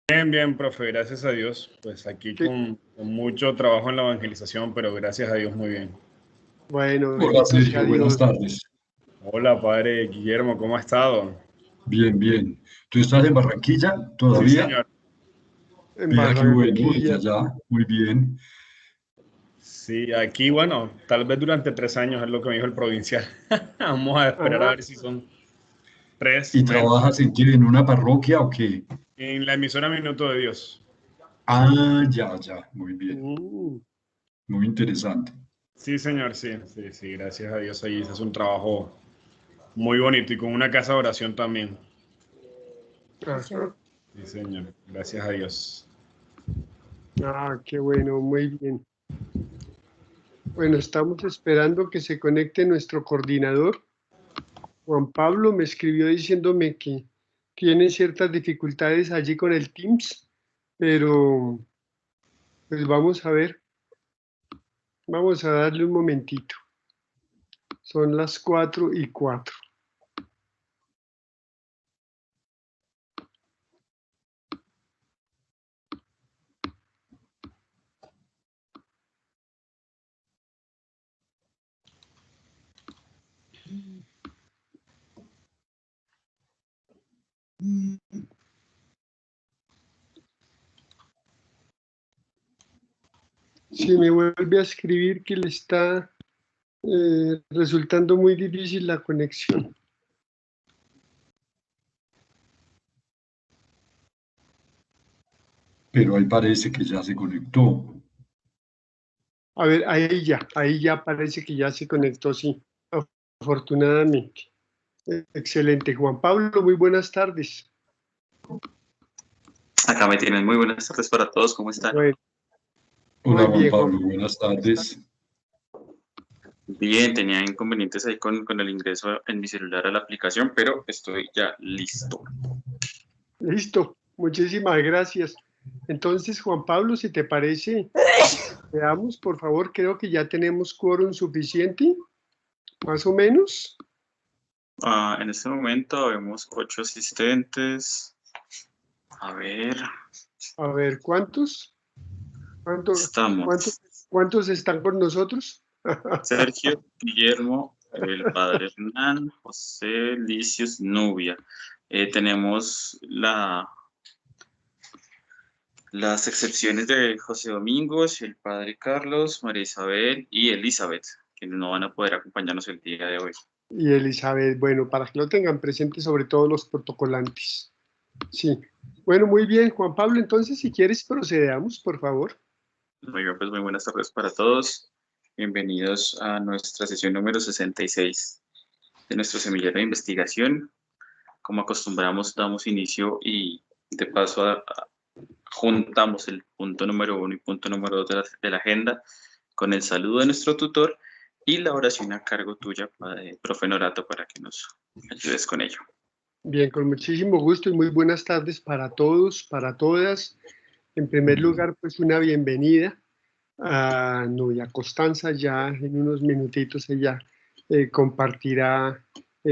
Bien, bien, profe, gracias a Dios. Pues aquí Sí. con mucho trabajo en la evangelización, pero gracias a Dios muy bien. Bueno, Hola bendito sea Sergio, buenas Dios. tardes. Hola, padre Guillermo, ¿cómo ha estado? Bien, bien. ¿Tú estás en Barranquilla Sí, todavía? señor. En Vea qué bueno, desde Barranquilla. allá. Muy bien. Sí, aquí, bueno, tal vez durante 3 años es lo que me dijo el provincial. Vamos a esperar a Ah, ver si son tres ¿Y menos. trabajas en qué? ¿En una parroquia o qué? En la emisora Minuto de Dios. Ah, ya, ya. Muy bien. mm, Muy interesante. Sí, señor, sí, sí, sí, gracias a Dios allí se hace un trabajo muy bonito y con una casa de oración también. ajá. Sí, señor, gracias a Dios. Ah, qué bueno, muy bien. Bueno, estamos esperando que se conecte nuestro coordinador. Juan Pablo me escribió diciéndome que tiene ciertas dificultades allí con el Teams, pero pues vamos a ver, vamos a darle un momentito. Son las 4:04. Si me vuelve a escribir que le está resultando muy difícil la conexión. Pero ahí parece que ya se conectó. A ver, ahí ya parece que ya se conectó, sí, afortunadamente. Excelente, Juan Pablo, muy buenas tardes. Acá me tienen muy buenas tardes para todos, ¿cómo están? Bueno, Hola muy Juan bien, Juan Pablo, Pablo. buenas tardes. Bien, tenía inconvenientes ahí con el ingreso en mi celular a la aplicación, pero estoy ya listo. Listo, muchísimas gracias. Entonces, Juan Pablo, si te parece, veamos, por favor, creo que ya tenemos quórum suficiente, más o menos. En este momento vemos 8 asistentes. A ver, A ver, ¿cuántos? ¿Cuántos, cuántos, estamos. cuántos están con nosotros? Sergio, Guillermo, el padre Hernán, José, Licios, Nubia. Tenemos las excepciones de José Domingos, el padre Carlos, María Isabel y Elizabeth, quienes no van a poder acompañarnos el día de hoy. Y Elizabeth, bueno, para que lo tengan presente, sobre todo los protocolantes. Sí. Bueno, muy bien, Juan Pablo, entonces, si quieres, procedamos, por favor. Muy bien, pues muy buenas tardes para todos. Bienvenidos a nuestra sesión número 66 de nuestro semillero de investigación. Como acostumbramos, damos inicio y de paso juntamos el punto número 1 y punto número 2 de la agenda con el saludo de nuestro tutor y la oración a cargo tuya, profe Norato, para que nos ayudes con ello. Bien, con muchísimo gusto y muy buenas tardes para todos, para todas. En primer lugar, pues una bienvenida a Nubia Costanza. Ya en unos minutitos ella compartirá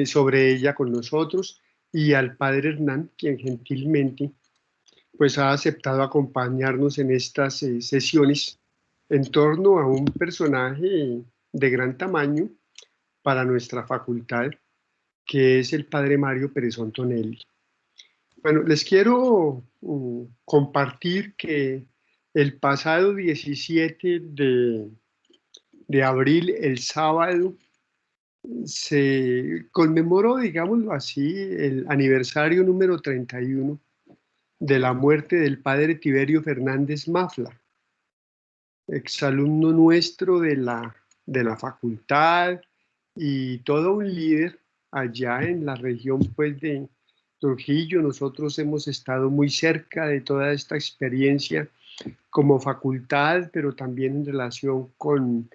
sobre ella con nosotros, y al padre Hernán, quien gentilmente pues ha aceptado acompañarnos en estas sesiones en torno a un personaje de gran tamaño para nuestra facultad, que es el padre Mario Perezón Tonelli. Bueno, les quiero compartir que el pasado 17 de abril, el sábado, se conmemoró, digámoslo así, el aniversario número 31 de la muerte del padre Tiberio Fernández Mafla, exalumno nuestro de la facultad y todo un líder allá en la región pues de Trujillo. Nosotros hemos estado muy cerca de toda esta experiencia como facultad, pero también en relación con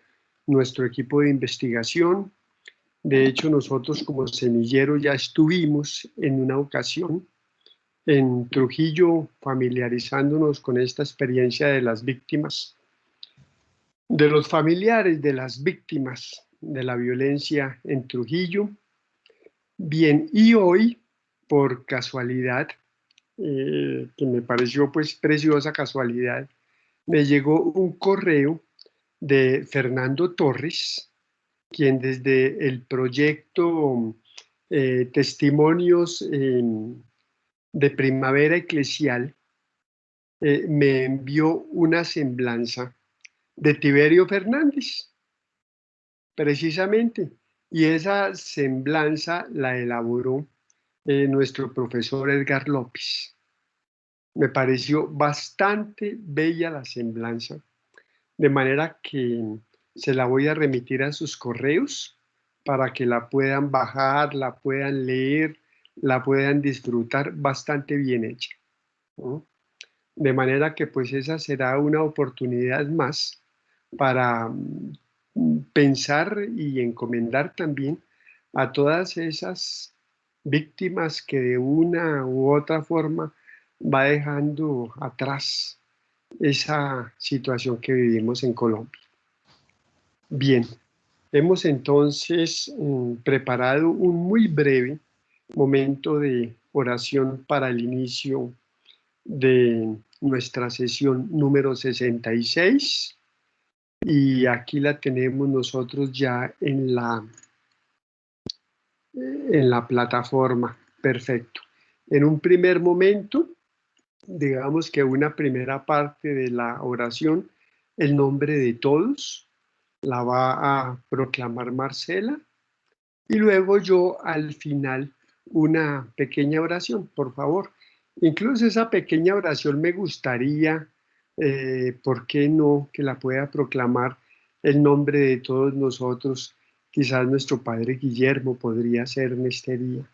nuestro equipo de investigación. De hecho, nosotros como semillero ya estuvimos en una ocasión en Trujillo familiarizándonos con esta experiencia de las víctimas, de los familiares de las víctimas de la violencia en Trujillo. Bien, y hoy, por casualidad, que me pareció pues preciosa casualidad. Me llegó un correo de Fernando Torres, quien desde el proyecto Testimonios de Primavera Eclesial me envió una semblanza de Tiberio Fernández, precisamente, y esa semblanza la elaboró nuestro profesor Edgar López. Me pareció bastante bella la semblanza, de manera que se la voy a remitir a sus correos para que la puedan bajar, la puedan leer, la puedan disfrutar, bastante bien hecha, ¿no? De manera que pues esa será una oportunidad más para pensar y encomendar también a todas esas víctimas que de una u otra forma va dejando atrás esa situación que vivimos en Colombia. Bien, hemos entonces preparado un muy breve momento de oración para el inicio de nuestra sesión número 66 y aquí la tenemos nosotros ya en la plataforma. Perfecto. En un primer momento, digamos que una primera parte de la oración, el nombre de todos, la va a proclamar Marcela y luego yo al final una pequeña oración, por favor. Incluso esa pequeña oración me gustaría, ¿por qué no?, que la pueda proclamar el nombre de todos nosotros. Quizás nuestro padre Guillermo podría ser en este día.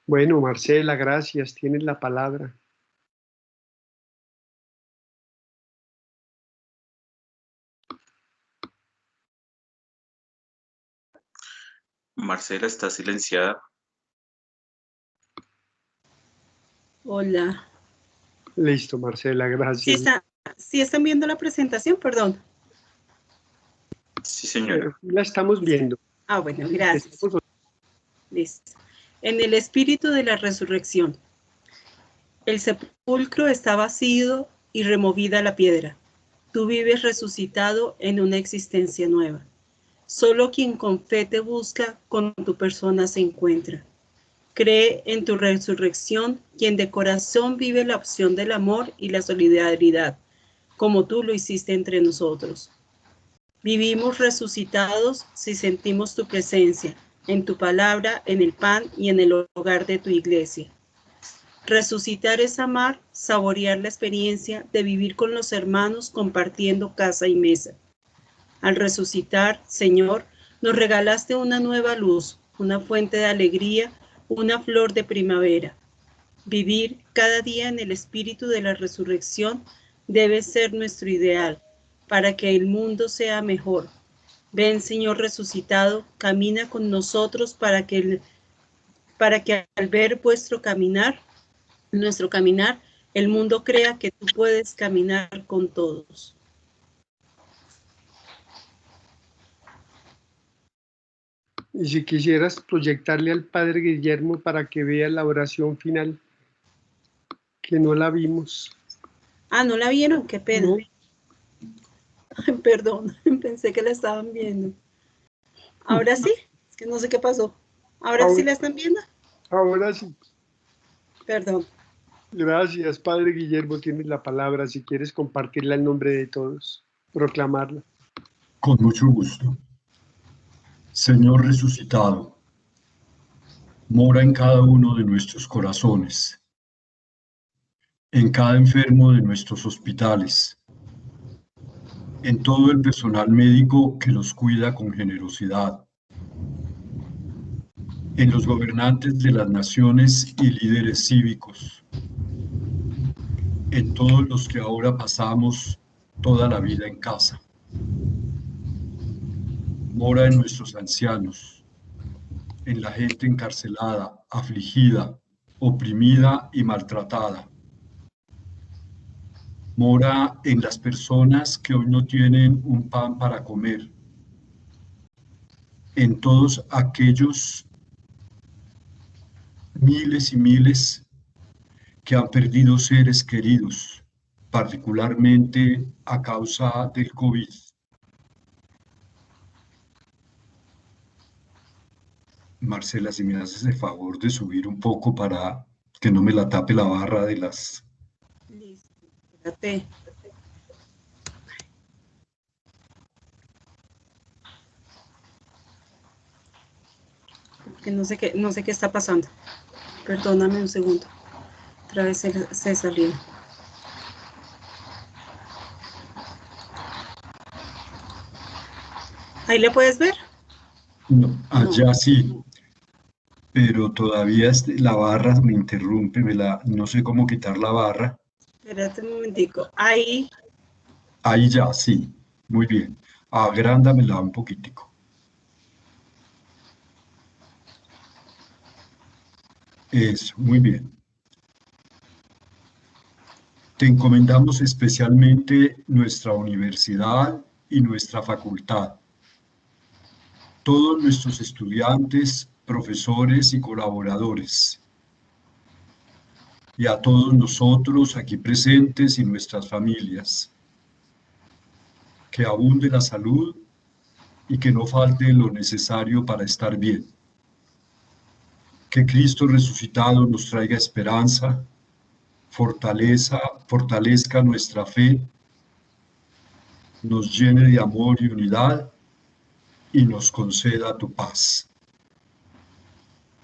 Bueno, Marcela, gracias, tienes la palabra. Marcela está silenciada. Hola. Listo, Marcela, gracias. ¿Sí están viendo la presentación? Perdón. Sí, señora. La estamos viendo. Ah, bueno, gracias. Listo. En el espíritu de la resurrección. El sepulcro está vacío y removida la piedra. Tú vives resucitado en una existencia nueva. Solo quien con fe te busca, con tu persona se encuentra. Cree en tu resurrección, quien de corazón vive la opción del amor y la solidaridad, como tú lo hiciste entre nosotros. Vivimos resucitados si sentimos tu presencia, en tu palabra, en el pan y en el hogar de tu iglesia. Resucitar es amar, saborear la experiencia de vivir con los hermanos compartiendo casa y mesa. Al resucitar, Señor, nos regalaste una nueva luz, una fuente de alegría, una flor de primavera. Vivir cada día en el espíritu de la resurrección debe ser nuestro ideal, para que el mundo sea mejor. Ven, Señor resucitado, camina con nosotros para que al ver nuestro caminar, el mundo crea que tú puedes caminar con todos. Y si quisieras proyectarle al padre Guillermo para que vea la oración final, que no la vimos. Ah, ¿no la vieron? Qué pena. No. Perdón, pensé que la estaban viendo. ¿Ahora sí? Es que no sé qué pasó. ¿Ahora sí la están viendo? Ahora sí. Perdón. Gracias, padre Guillermo, tienes la palabra. Si quieres compartirla en nombre de todos, proclamarla. Con mucho gusto. Señor resucitado, mora en cada uno de nuestros corazones, en cada enfermo de nuestros hospitales, en todo el personal médico que los cuida con generosidad, en los gobernantes de las naciones y líderes cívicos, en todos los que ahora pasamos toda la vida en casa. Mora en nuestros ancianos, en la gente encarcelada, afligida, oprimida y maltratada. Mora en las personas que hoy no tienen un pan para comer, en todos aquellos miles y miles que han perdido seres queridos, particularmente a causa del COVID. Marcela, si me haces el favor de subir un poco para que no me la tape la barra de las... Listo, espérate. Que no sé qué está pasando. Perdóname un segundo. Otra vez se salió. ¿Ahí le puedes ver? No, allá No. sí, pero todavía la barra me interrumpe, no sé cómo quitar la barra. Espérate un momentico. Ahí. Ahí ya, sí, muy bien. Agrándamela un poquitico. Eso, muy bien. Te encomendamos especialmente nuestra universidad y nuestra facultad. Todos nuestros estudiantes, profesores y colaboradores. Y a todos nosotros aquí presentes y nuestras familias. Que abunde la salud y que no falte lo necesario para estar bien. Que Cristo resucitado nos traiga esperanza, fortalezca nuestra fe, nos llene de amor y unidad y nos conceda tu paz.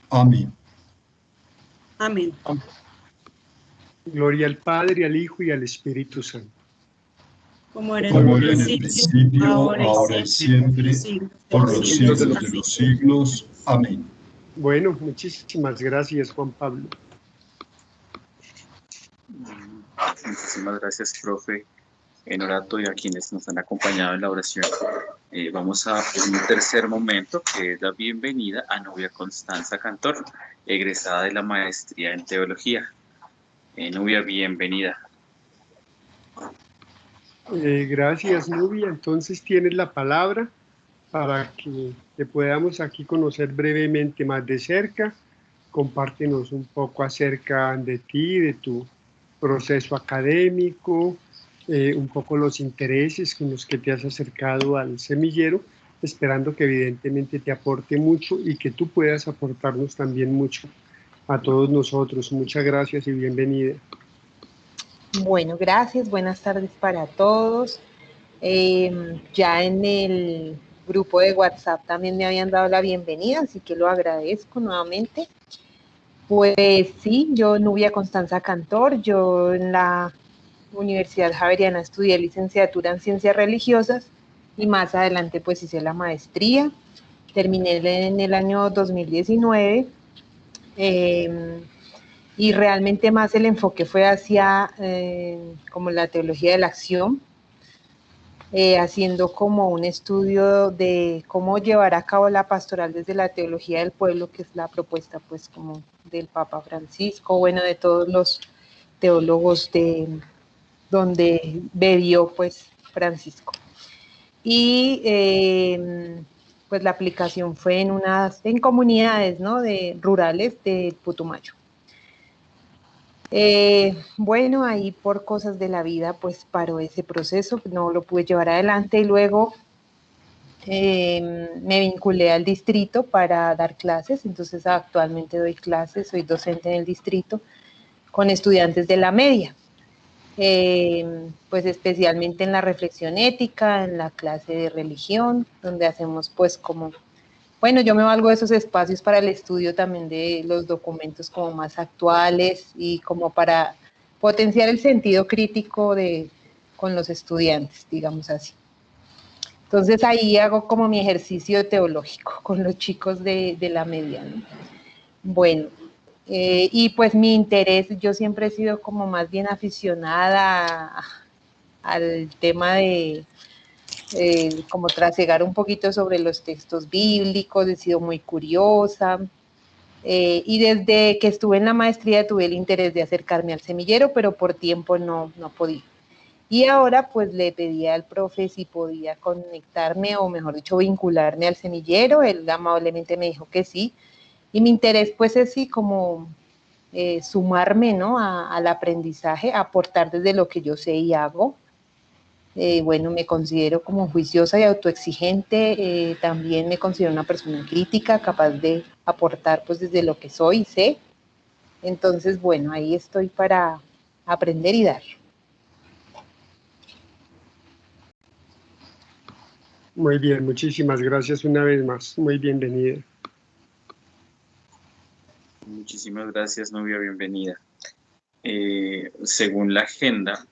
Amén. Amén. Gloria al Padre, al Hijo y al Espíritu Santo. Como era Como en era el en el principio, principio, ahora ahora y siempre, por los siglos de los siglos. Amén. Bueno, muchísimas gracias, Juan Pablo. Muchísimas gracias, profe Enorato, y a quienes nos han acompañado en la oración. Vamos a un tercer momento, que es la bienvenida a Nubia Constanza Cantor, egresada de la maestría en teología. Nubia, bienvenida. Gracias, Nubia. Entonces tienes la palabra para que te podamos aquí conocer brevemente más de cerca. Compártenos un poco acerca de ti, de tu proceso académico, un poco los intereses con los que te has acercado al semillero, esperando que evidentemente te aporte mucho y que tú puedas aportarnos también mucho a todos nosotros. Muchas gracias y bienvenida. Bueno, gracias, buenas tardes para todos. Ya en el grupo de WhatsApp también me habían dado la bienvenida, así que lo agradezco nuevamente. Pues sí, yo Nubia Constanza Cantor, yo en la Universidad Javeriana estudié licenciatura en Ciencias Religiosas y más adelante pues hice la maestría. Terminé en el año 2019 y realmente más el enfoque fue hacia como la teología de la acción, haciendo como un estudio de cómo llevar a cabo la pastoral desde la teología del pueblo, que es la propuesta pues como del Papa Francisco, bueno, de todos los teólogos de donde bebió pues Francisco. Y pues la aplicación fue en comunidades, ¿no? Rurales de Putumayo. Bueno, ahí por cosas de la vida, pues paró ese proceso, no lo pude llevar adelante y luego me vinculé al distrito para dar clases, entonces actualmente doy clases, soy docente en el distrito con estudiantes de la media, pues especialmente en la reflexión ética, en la clase de religión, donde hacemos pues como... Bueno, yo me valgo de esos espacios para el estudio también de los documentos como más actuales y como para potenciar el sentido crítico con los estudiantes, digamos así. Entonces ahí hago como mi ejercicio teológico con los chicos de la media, ¿no? Bueno, y pues mi interés, yo siempre he sido como más bien aficionada al tema de como trasegar un poquito sobre los textos bíblicos, he sido muy curiosa, y desde que estuve en la maestría tuve el interés de acercarme al semillero, pero por tiempo no podía. Y ahora pues le pedí al profe si podía conectarme, o mejor dicho, vincularme al semillero, él amablemente me dijo que sí, y mi interés pues es sí como sumarme, ¿no?, al aprendizaje, aportar desde lo que yo sé y hago. Bueno, me considero como juiciosa y autoexigente, también me considero una persona crítica, capaz de aportar pues desde lo que soy y sé. Entonces, bueno, ahí estoy para aprender y dar. Muy bien, muchísimas gracias una vez más. Muy bienvenida. Muchísimas gracias, Nubia, bienvenida. Según la agenda,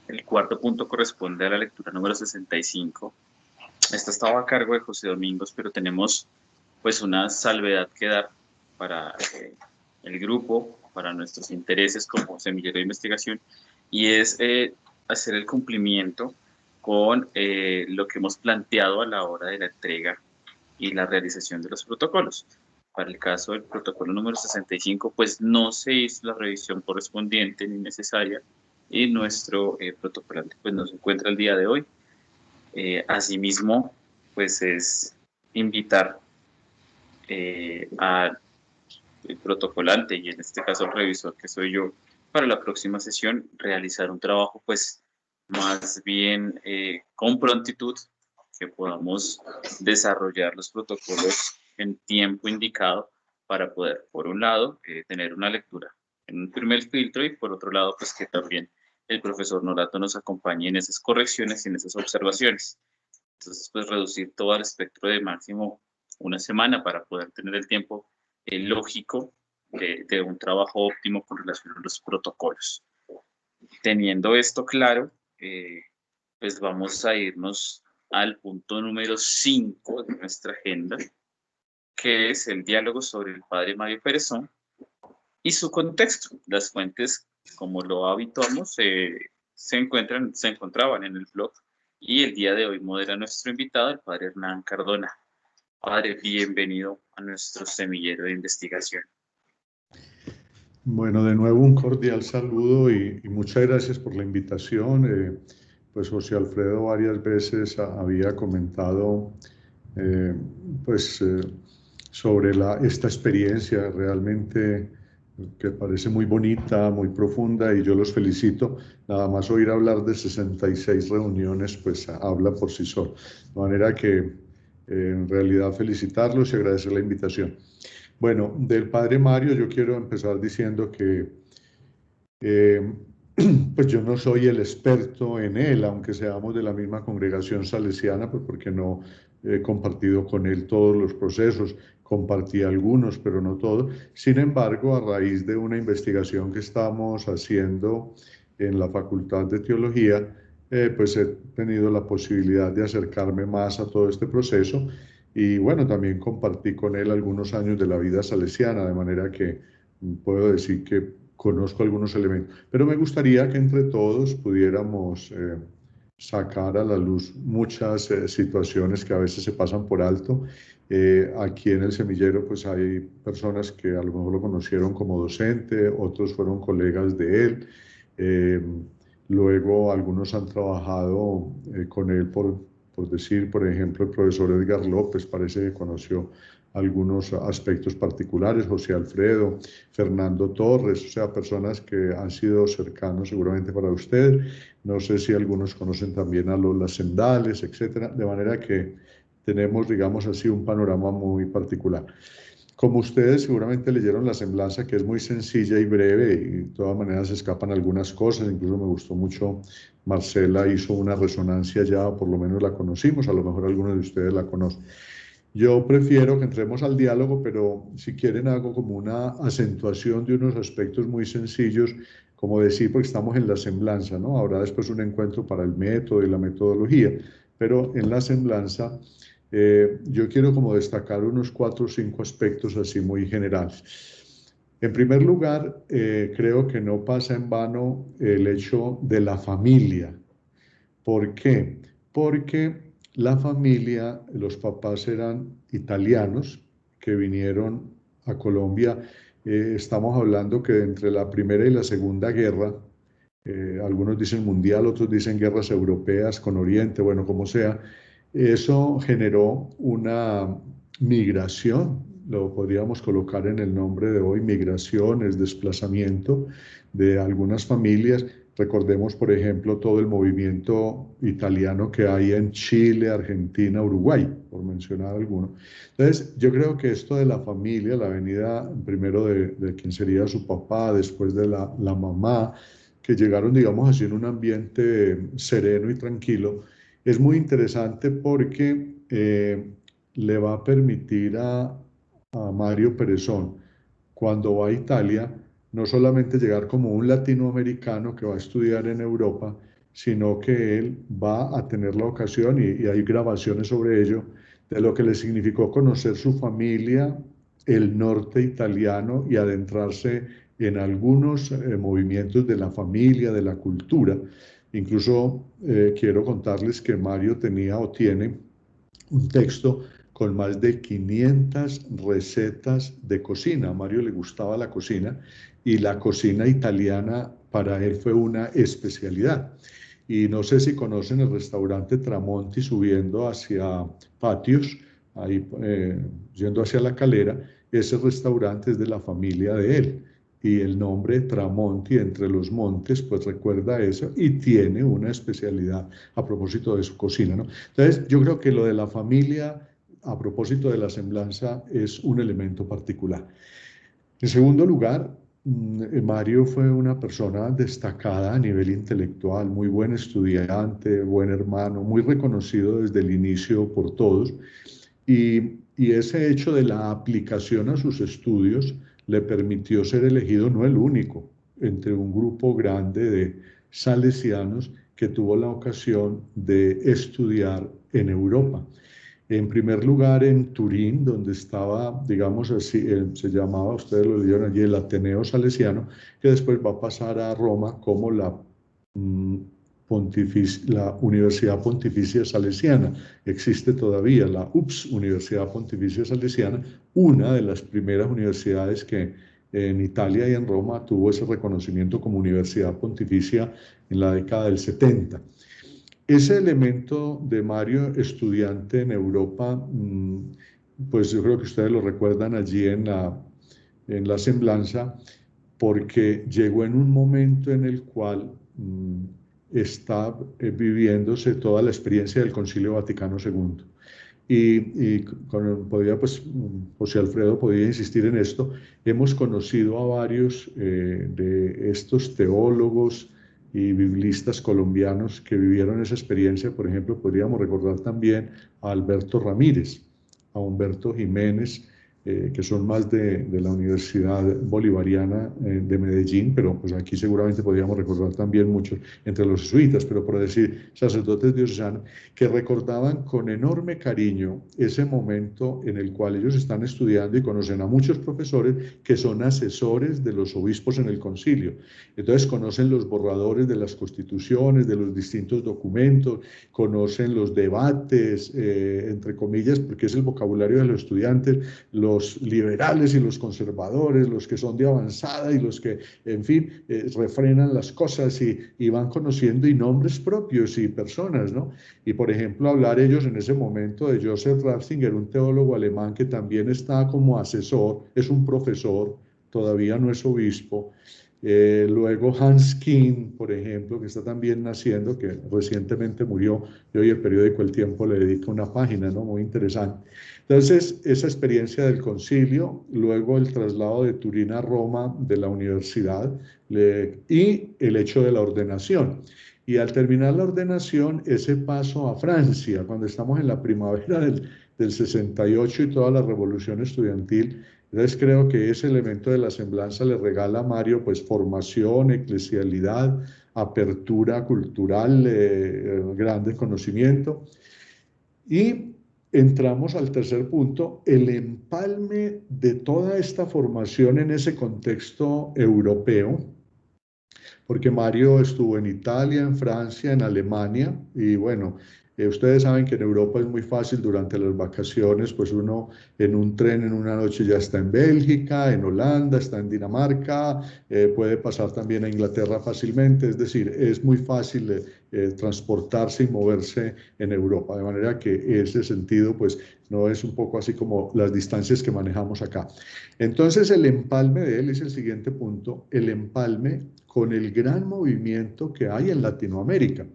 el cuarto punto corresponde a la lectura número 65. Esta estaba a cargo de José Domingos, pero tenemos pues una salvedad que dar para el grupo, para nuestros intereses como semillero de investigación, y es hacer el cumplimiento con lo que hemos planteado a la hora de la entrega y la realización de los protocolos. Para el caso del protocolo número 65, pues no se hizo la revisión correspondiente ni necesaria, y nuestro protocolante pues no se encuentra el día de hoy. Asimismo, pues es invitar al protocolante, y en este caso el revisor que soy yo, para la próxima sesión realizar un trabajo pues más bien con prontitud, que podamos desarrollar los protocolos en tiempo indicado para poder, por un lado, tener una lectura en un primer filtro, y por otro lado, pues que también el profesor Norato nos acompañe en esas correcciones y en esas observaciones. Entonces, pues reducir todo el espectro de máximo una semana para poder tener el tiempo lógico de un trabajo óptimo con relación a los protocolos. Teniendo esto claro, pues vamos a irnos al punto número 5 de nuestra agenda, que es el diálogo sobre el padre Mario Perezón y su contexto. Las fuentes, como lo habituamos, se encontraban en el blog, y el día de hoy modera nuestro invitado, el padre Hernán Cardona. Padre, bienvenido a nuestro semillero de investigación. Bueno, de nuevo un cordial saludo y muchas gracias por la invitación. Pues José Alfredo varias veces había comentado sobre esta experiencia realmente que parece muy bonita, muy profunda, y yo los felicito. Nada más oír hablar de 66 reuniones, pues habla por sí solo. De manera que en realidad felicitarlos y agradecer la invitación. Bueno, del padre Mario yo quiero empezar diciendo que pues yo no soy el experto en él, aunque seamos de la misma congregación salesiana, pues porque no he compartido con él todos los procesos, compartí algunos, pero no todos. Sin embargo, a raíz de una investigación que estamos haciendo en la Facultad de Teología, pues he tenido la posibilidad de acercarme más a todo este proceso, y bueno, también compartí con él algunos años de la vida salesiana, de manera que puedo decir que conozco algunos elementos, pero me gustaría que entre todos pudiéramos sacar a la luz muchas situaciones que a veces se pasan por alto. Aquí en el semillero pues hay personas que a lo mejor lo conocieron como docente, otros fueron colegas de él, luego algunos han trabajado con él por decir, por ejemplo, el profesor Edgar López parece que conoció algunos aspectos particulares, José Alfredo, Fernando Torres, o sea, personas que han sido cercanos seguramente para usted. No sé si algunos conocen también a Lola Sendales, etcétera, de manera que tenemos, digamos así, un panorama muy particular. Como ustedes seguramente leyeron la semblanza, que es muy sencilla y breve, y de todas maneras se escapan algunas cosas, incluso me gustó mucho, Marcela hizo una resonancia ya, por lo menos la conocimos, a lo mejor algunos de ustedes la conocen. Yo prefiero que entremos al diálogo, pero si quieren hago como una acentuación de unos aspectos muy sencillos, como decir, porque estamos en la semblanza, ¿no? Habrá después un encuentro para el método y la metodología, pero en la semblanza yo quiero como destacar unos 4 o 5 aspectos así muy generales. En primer lugar, creo que no pasa en vano el hecho de la familia. ¿Por qué? Porque la familia, los papás eran italianos que vinieron a Colombia. Estamos hablando que entre la Primera y la Segunda Guerra, algunos dicen mundial, otros dicen guerras europeas con Oriente, bueno, como sea, eso generó una migración lo podríamos colocar en el nombre de hoy, migraciones, desplazamiento de algunas familias. Recordemos, por ejemplo, todo el movimiento italiano que hay en Chile, Argentina, Uruguay, por mencionar alguno. Entonces, yo creo que esto de la familia, la venida primero de quien sería su papá, después de la mamá, que llegaron, digamos así, en un ambiente sereno y tranquilo, es muy interesante porque le va a permitir a Mario Perezón, cuando va a Italia, no solamente llegar como un latinoamericano que va a estudiar en Europa, sino que él va a tener la ocasión, y hay grabaciones sobre ello, de lo que le significó conocer su familia, el norte italiano, y adentrarse en algunos movimientos de la familia, de la cultura. Incluso quiero contarles que Mario tenía o tiene un texto con más de 500 recetas de cocina. A Mario le gustaba la cocina y la cocina italiana para él fue una especialidad. Y no sé si conocen el restaurante Tramonti subiendo hacia Patios, ahí yendo hacia La Calera. Ese restaurante es de la familia de él. Y el nombre Tramonti, entre los montes, pues recuerda eso y tiene una especialidad a propósito de su cocina, ¿no? Entonces, yo creo que lo de la familia, a propósito de la semblanza, es un elemento particular. En segundo lugar, Mario fue una persona destacada a nivel intelectual, muy buen estudiante, buen hermano, muy reconocido desde el inicio por todos. Y ese hecho de la aplicación a sus estudios le permitió ser elegido, no el único, entre un grupo grande de salesianos que tuvo la ocasión de estudiar en Europa. En primer lugar, en Turín, donde estaba, digamos así, se llamaba, ustedes lo leyeron allí, el Ateneo Salesiano, que después va a pasar a Roma como la Universidad Pontificia Salesiana. Existe todavía la Universidad Pontificia Salesiana, una de las primeras universidades que en Italia y en Roma tuvo ese reconocimiento como Universidad Pontificia en la década del 70. Ese elemento de Mario, estudiante en Europa, pues yo creo que ustedes lo recuerdan allí en la semblanza, porque llegó en un momento en el cual está viviéndose toda la experiencia del Concilio Vaticano II. Y podría, pues, José Alfredo podría insistir en esto, hemos conocido a varios de estos teólogos y biblistas colombianos que vivieron esa experiencia. Por ejemplo, podríamos recordar también a Alberto Ramírez, a Humberto Jiménez, que son más de la Universidad Bolivariana de Medellín, pero pues aquí seguramente podríamos recordar también muchos entre los jesuitas, pero por decir sacerdotes diocesanos, que recordaban con enorme cariño ese momento en el cual ellos están estudiando y conocen a muchos profesores que son asesores de los obispos en el concilio. Entonces conocen los borradores de las constituciones, de los distintos documentos, conocen los debates, entre comillas, porque es el vocabulario de los estudiantes, los liberales y los conservadores, los que son de avanzada y los que, en fin, refrenan las cosas y van conociendo y nombres propios y personas, ¿no? Y, por ejemplo, hablar ellos en ese momento de Joseph Ratzinger, un teólogo alemán que también está como asesor, es un profesor, todavía no es obispo. Luego Hans King, por ejemplo, que está también naciendo, que recientemente murió, y hoy el periódico El Tiempo le dedica una página, ¿no? Muy interesante. Entonces, esa experiencia del concilio, luego el traslado de Turín a Roma de la universidad y el hecho de la ordenación. Y al terminar la ordenación, ese paso a Francia, cuando estamos en la primavera del 68 y toda la revolución estudiantil. Entonces creo que ese elemento de la semblanza le regala a Mario pues formación, eclesialidad, apertura cultural, grande conocimiento. Y entramos al tercer punto, el empalme de toda esta formación en ese contexto europeo, porque Mario estuvo en Italia, en Francia, en Alemania, y bueno, Ustedes saben que en Europa es muy fácil durante las vacaciones, pues uno en un tren en una noche ya está en Bélgica, en Holanda, está en Dinamarca, puede pasar también a Inglaterra fácilmente, es decir, es muy fácil transportarse y moverse en Europa, de manera que ese sentido pues no es un poco así como las distancias que manejamos acá. Entonces el empalme de él es el siguiente punto, el empalme con el gran movimiento que hay en Latinoamérica.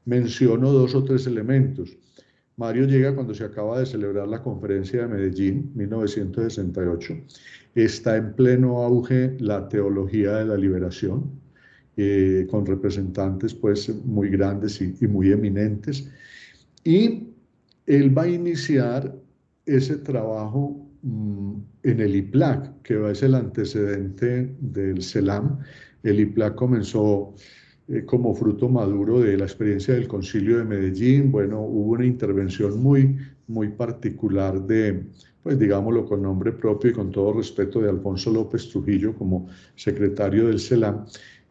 Menciono 2 o 3 elementos. Mario llega cuando se acaba de celebrar la conferencia de Medellín, 1968. Está en pleno auge la teología de la liberación, con representantes pues muy grandes y muy eminentes. Y él va a iniciar ese trabajo en el IPLAC, que es el antecedente del CELAM. El IPLAC comenzó como fruto maduro de la experiencia del Concilio de Medellín. Bueno, hubo una intervención muy particular de, pues digámoslo con nombre propio y con todo respeto, de Alfonso López Trujillo como secretario del CELAM,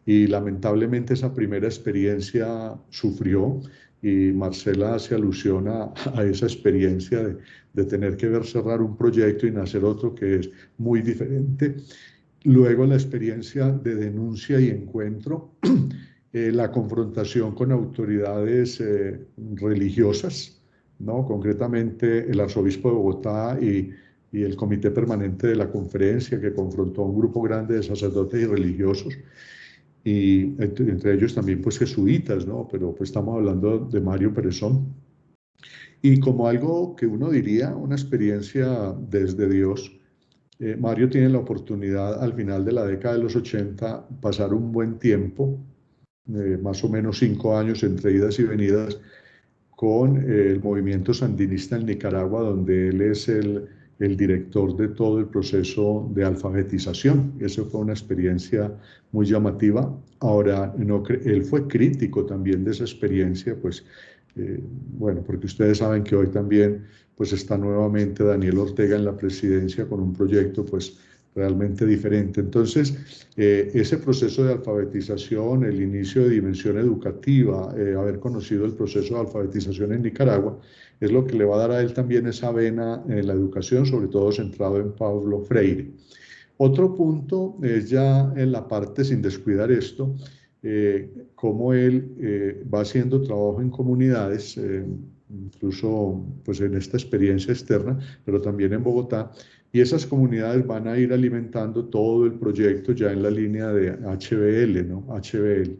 y lamentablemente esa primera experiencia sufrió, y Marcela hace alusión a esa experiencia de tener que ver cerrar un proyecto y nacer otro que es muy diferente. Luego la experiencia de denuncia y encuentro, la confrontación con autoridades religiosas, ¿no? Concretamente el arzobispo de Bogotá y el comité permanente de la conferencia, que confrontó a un grupo grande de sacerdotes y religiosos, y entre ellos también pues jesuitas, ¿no? Pero pues estamos hablando de Mario Perezón. Y como algo que uno diría, una experiencia desde Dios, Mario tiene la oportunidad al final de la década de los 80 pasar un buen tiempo, más o menos 5 años entre idas y venidas, con el movimiento sandinista en Nicaragua, donde él es el director de todo el proceso de alfabetización. Eso fue una experiencia muy llamativa. Ahora, él fue crítico también de esa experiencia, pues, bueno, porque ustedes saben que hoy también pues está nuevamente Daniel Ortega en la presidencia con un proyecto pues realmente diferente. Entonces, ese proceso de alfabetización, el inicio de dimensión educativa, haber conocido el proceso de alfabetización en Nicaragua, es lo que le va a dar a él también esa vena en la educación, sobre todo centrado en Paulo Freire. Otro punto es ya en la parte, sin descuidar esto, cómo él va haciendo trabajo en comunidades, incluso pues en esta experiencia externa, pero también en Bogotá, y esas comunidades van a ir alimentando todo el proyecto ya en la línea de HBL, ¿no? HBL.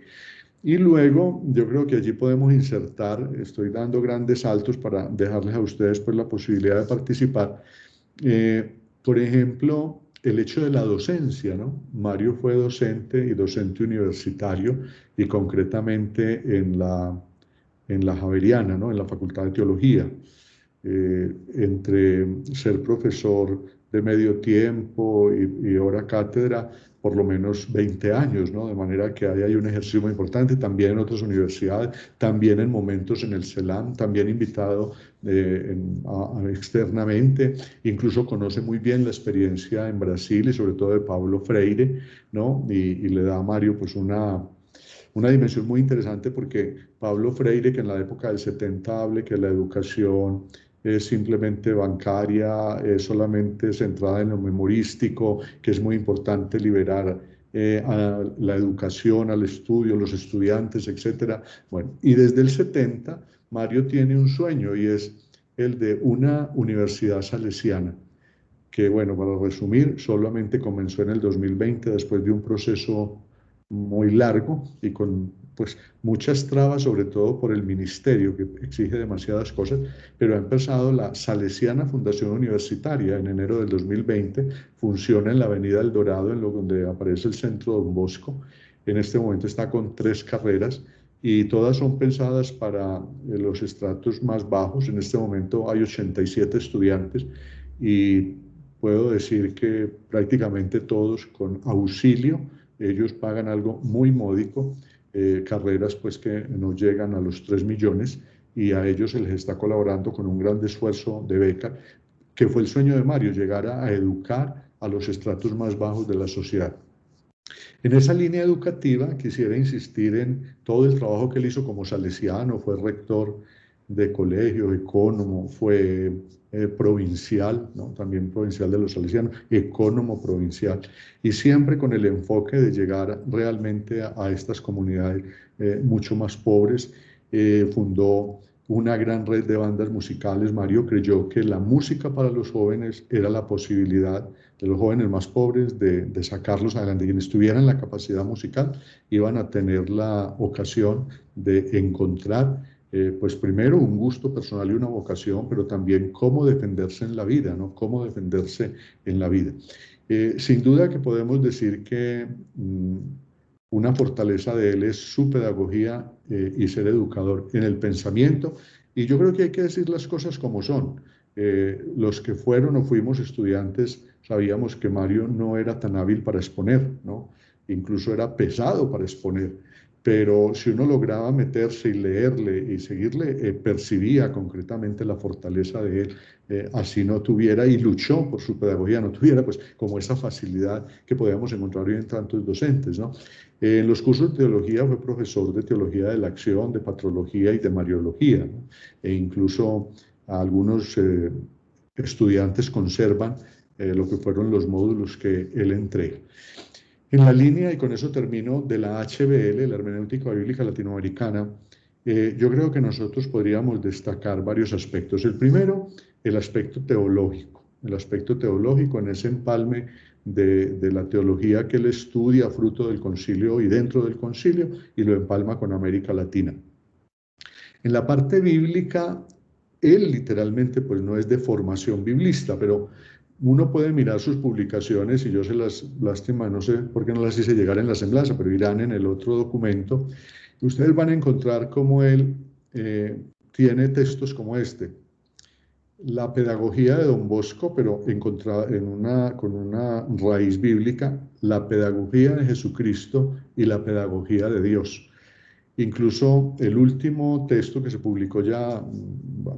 Y luego yo creo que allí podemos insertar, estoy dando grandes saltos para dejarles a ustedes pues la posibilidad de participar. Por ejemplo, el hecho de la docencia, ¿no? Mario fue docente y docente universitario, y concretamente en la Javeriana, ¿no? En la Facultad de Teología. Entre ser profesor de medio tiempo y hora cátedra, por lo menos 20 años, ¿no? De manera que ahí hay un ejercicio muy importante, también en otras universidades, también en momentos en el CELAM, también invitado externamente, incluso conoce muy bien la experiencia en Brasil y sobre todo de Paulo Freire, ¿no? Y le da a Mario pues una dimensión muy interesante, porque Paulo Freire, que en la época del 70 habla que la educación es simplemente bancaria, es solamente centrada en lo memorístico, que es muy importante liberar a la educación, al estudio, los estudiantes, etc. Bueno, y desde el 70 Mario tiene un sueño, y es el de una universidad salesiana, que bueno, para resumir, solamente comenzó en el 2020 después de un proceso muy largo y con pues muchas trabas, sobre todo por el ministerio, que exige demasiadas cosas, pero ha empezado la Salesiana Fundación Universitaria en enero del 2020, funciona en la Avenida El Dorado, donde aparece el Centro Don Bosco. En este momento está con 3 carreras, y todas son pensadas para los estratos más bajos. En este momento hay 87 estudiantes, y puedo decir que prácticamente todos con auxilio. Ellos pagan algo muy módico, carreras pues que no llegan a los 3 millones, y a ellos se les está colaborando con un gran esfuerzo de beca, que fue el sueño de Mario, llegar a educar a los estratos más bajos de la sociedad. En esa línea educativa quisiera insistir en todo el trabajo que él hizo como salesiano. Fue rector de colegio, ecónomo, fue provincial, ¿no? También provincial de los salesianos, ecónomo provincial, y siempre con el enfoque de llegar realmente a estas comunidades mucho más pobres. Fundó una gran red de bandas musicales. Mario creyó que la música para los jóvenes era la posibilidad de los jóvenes más pobres de sacarlos adelante. Quienes tuvieran la capacidad musical iban a tener la ocasión de encontrar pues primero un gusto personal y una vocación, pero también cómo defenderse en la vida, ¿no? Cómo defenderse en la vida. Sin duda que podemos decir que una fortaleza de él es su pedagogía y ser educador en el pensamiento, y yo creo que hay que decir las cosas como son. Los que fueron o fuimos estudiantes sabíamos que Mario no era tan hábil para exponer, ¿no? Incluso era pesado para exponer. Pero si uno lograba meterse y leerle y seguirle, percibía concretamente la fortaleza de él, así no tuviera, y luchó por su pedagogía, no tuviera pues como esa facilidad que podemos encontrar hoy en tantos docentes, ¿no? En los cursos de teología fue profesor de teología de la acción, de patrología y de mariología, ¿no? E incluso algunos estudiantes conservan lo que fueron los módulos que él entrega. En la línea, y con eso termino, de la HBL, la Hermenéutica Bíblica Latinoamericana, yo creo que nosotros podríamos destacar varios aspectos. El primero, el aspecto teológico. El aspecto teológico en ese empalme de la teología que él estudia fruto del concilio y dentro del concilio, y lo empalma con América Latina. En la parte bíblica, él literalmente pues no es de formación biblista, pero uno puede mirar sus publicaciones, y yo se las, lástima, no sé por qué no las hice llegar en la semblanza, pero irán en el otro documento, y ustedes van a encontrar cómo él tiene textos como este. La pedagogía de Don Bosco, pero encontrada con una raíz bíblica, la pedagogía de Jesucristo y la pedagogía de Dios. Incluso el último texto que se publicó ya,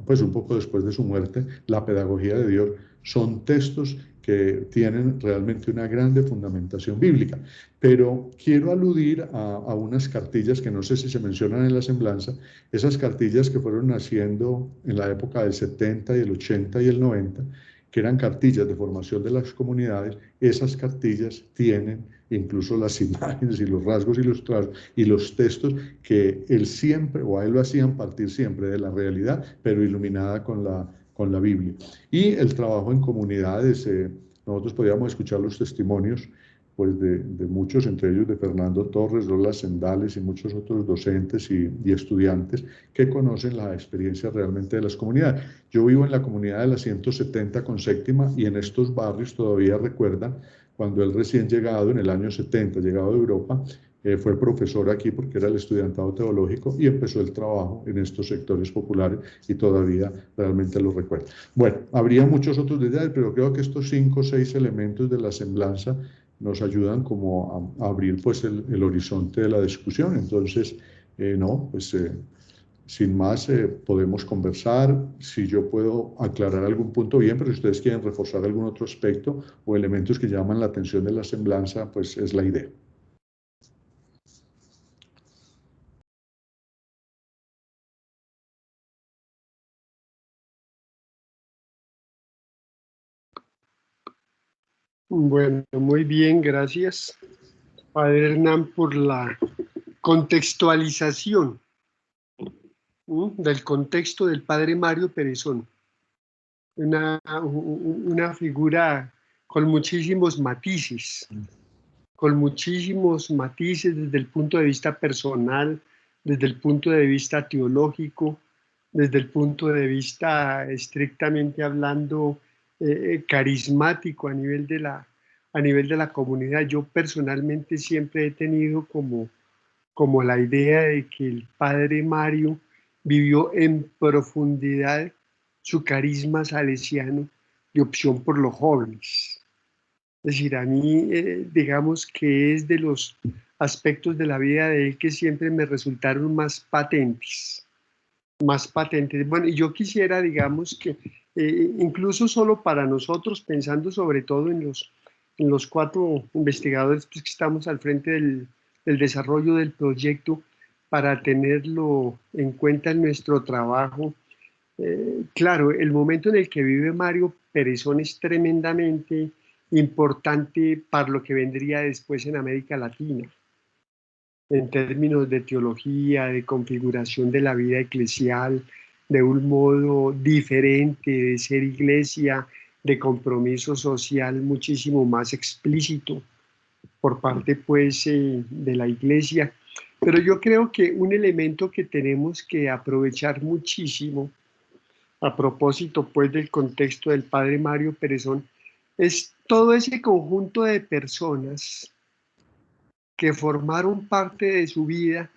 pues un poco después de su muerte, La pedagogía de Dios, son textos que tienen realmente una grande fundamentación bíblica. Pero quiero aludir a unas cartillas que no sé si se mencionan en la semblanza, esas cartillas que fueron naciendo en la época del 70 y el 80 y el 90, que eran cartillas de formación de las comunidades. Esas cartillas tienen incluso las imágenes y los rasgos ilustrados y los textos que él siempre, o a él lo hacían partir siempre de la realidad, pero iluminada con la Biblia. Y el trabajo en comunidades, nosotros podíamos escuchar los testimonios pues de muchos, entre ellos de Fernando Torres, Lola Sendales y muchos otros docentes y estudiantes que conocen la experiencia realmente de las comunidades. Yo vivo en la comunidad de la 170 con Séptima, y en estos barrios todavía recuerdan cuando él recién llegado, en el año 70, llegado de Europa, fue profesor aquí porque era el estudiantado teológico, y empezó el trabajo en estos sectores populares, y todavía realmente lo recuerda. Bueno, habría muchos otros detalles, pero creo que estos 5 o 6 elementos de la semblanza nos ayudan como a abrir pues el horizonte de la discusión. Entonces, no, pues sin más podemos conversar. Si yo puedo aclarar algún punto, bien, pero si ustedes quieren reforzar algún otro aspecto o elementos que llaman la atención de la semblanza, pues es la idea. Bueno, muy bien, gracias, Padre Hernán, por la contextualización del contexto del Padre Mario Perezón. Una figura con muchísimos matices desde el punto de vista personal, desde el punto de vista teológico, desde el punto de vista estrictamente hablando carismático a nivel de la comunidad. Yo personalmente siempre he tenido como la idea de que el Padre Mario vivió en profundidad su carisma salesiano de opción por los jóvenes. Es decir, a mí, digamos que es de los aspectos de la vida de él que siempre me resultaron más patentes. Bueno, y yo quisiera, digamos, que incluso solo para nosotros, pensando sobre todo en los 4 investigadores pues, que estamos al frente del desarrollo del proyecto, para tenerlo en cuenta en nuestro trabajo, Claro, el momento en el que vive Mario Perezón es tremendamente importante para lo que vendría después en América Latina, en términos de teología, de configuración de la vida eclesial, de un modo diferente de ser iglesia, de compromiso social muchísimo más explícito por parte pues de la iglesia. Pero yo creo que un elemento que tenemos que aprovechar muchísimo, a propósito pues del contexto del padre Mario Perezón, es todo ese conjunto de personas que formaron parte de su vida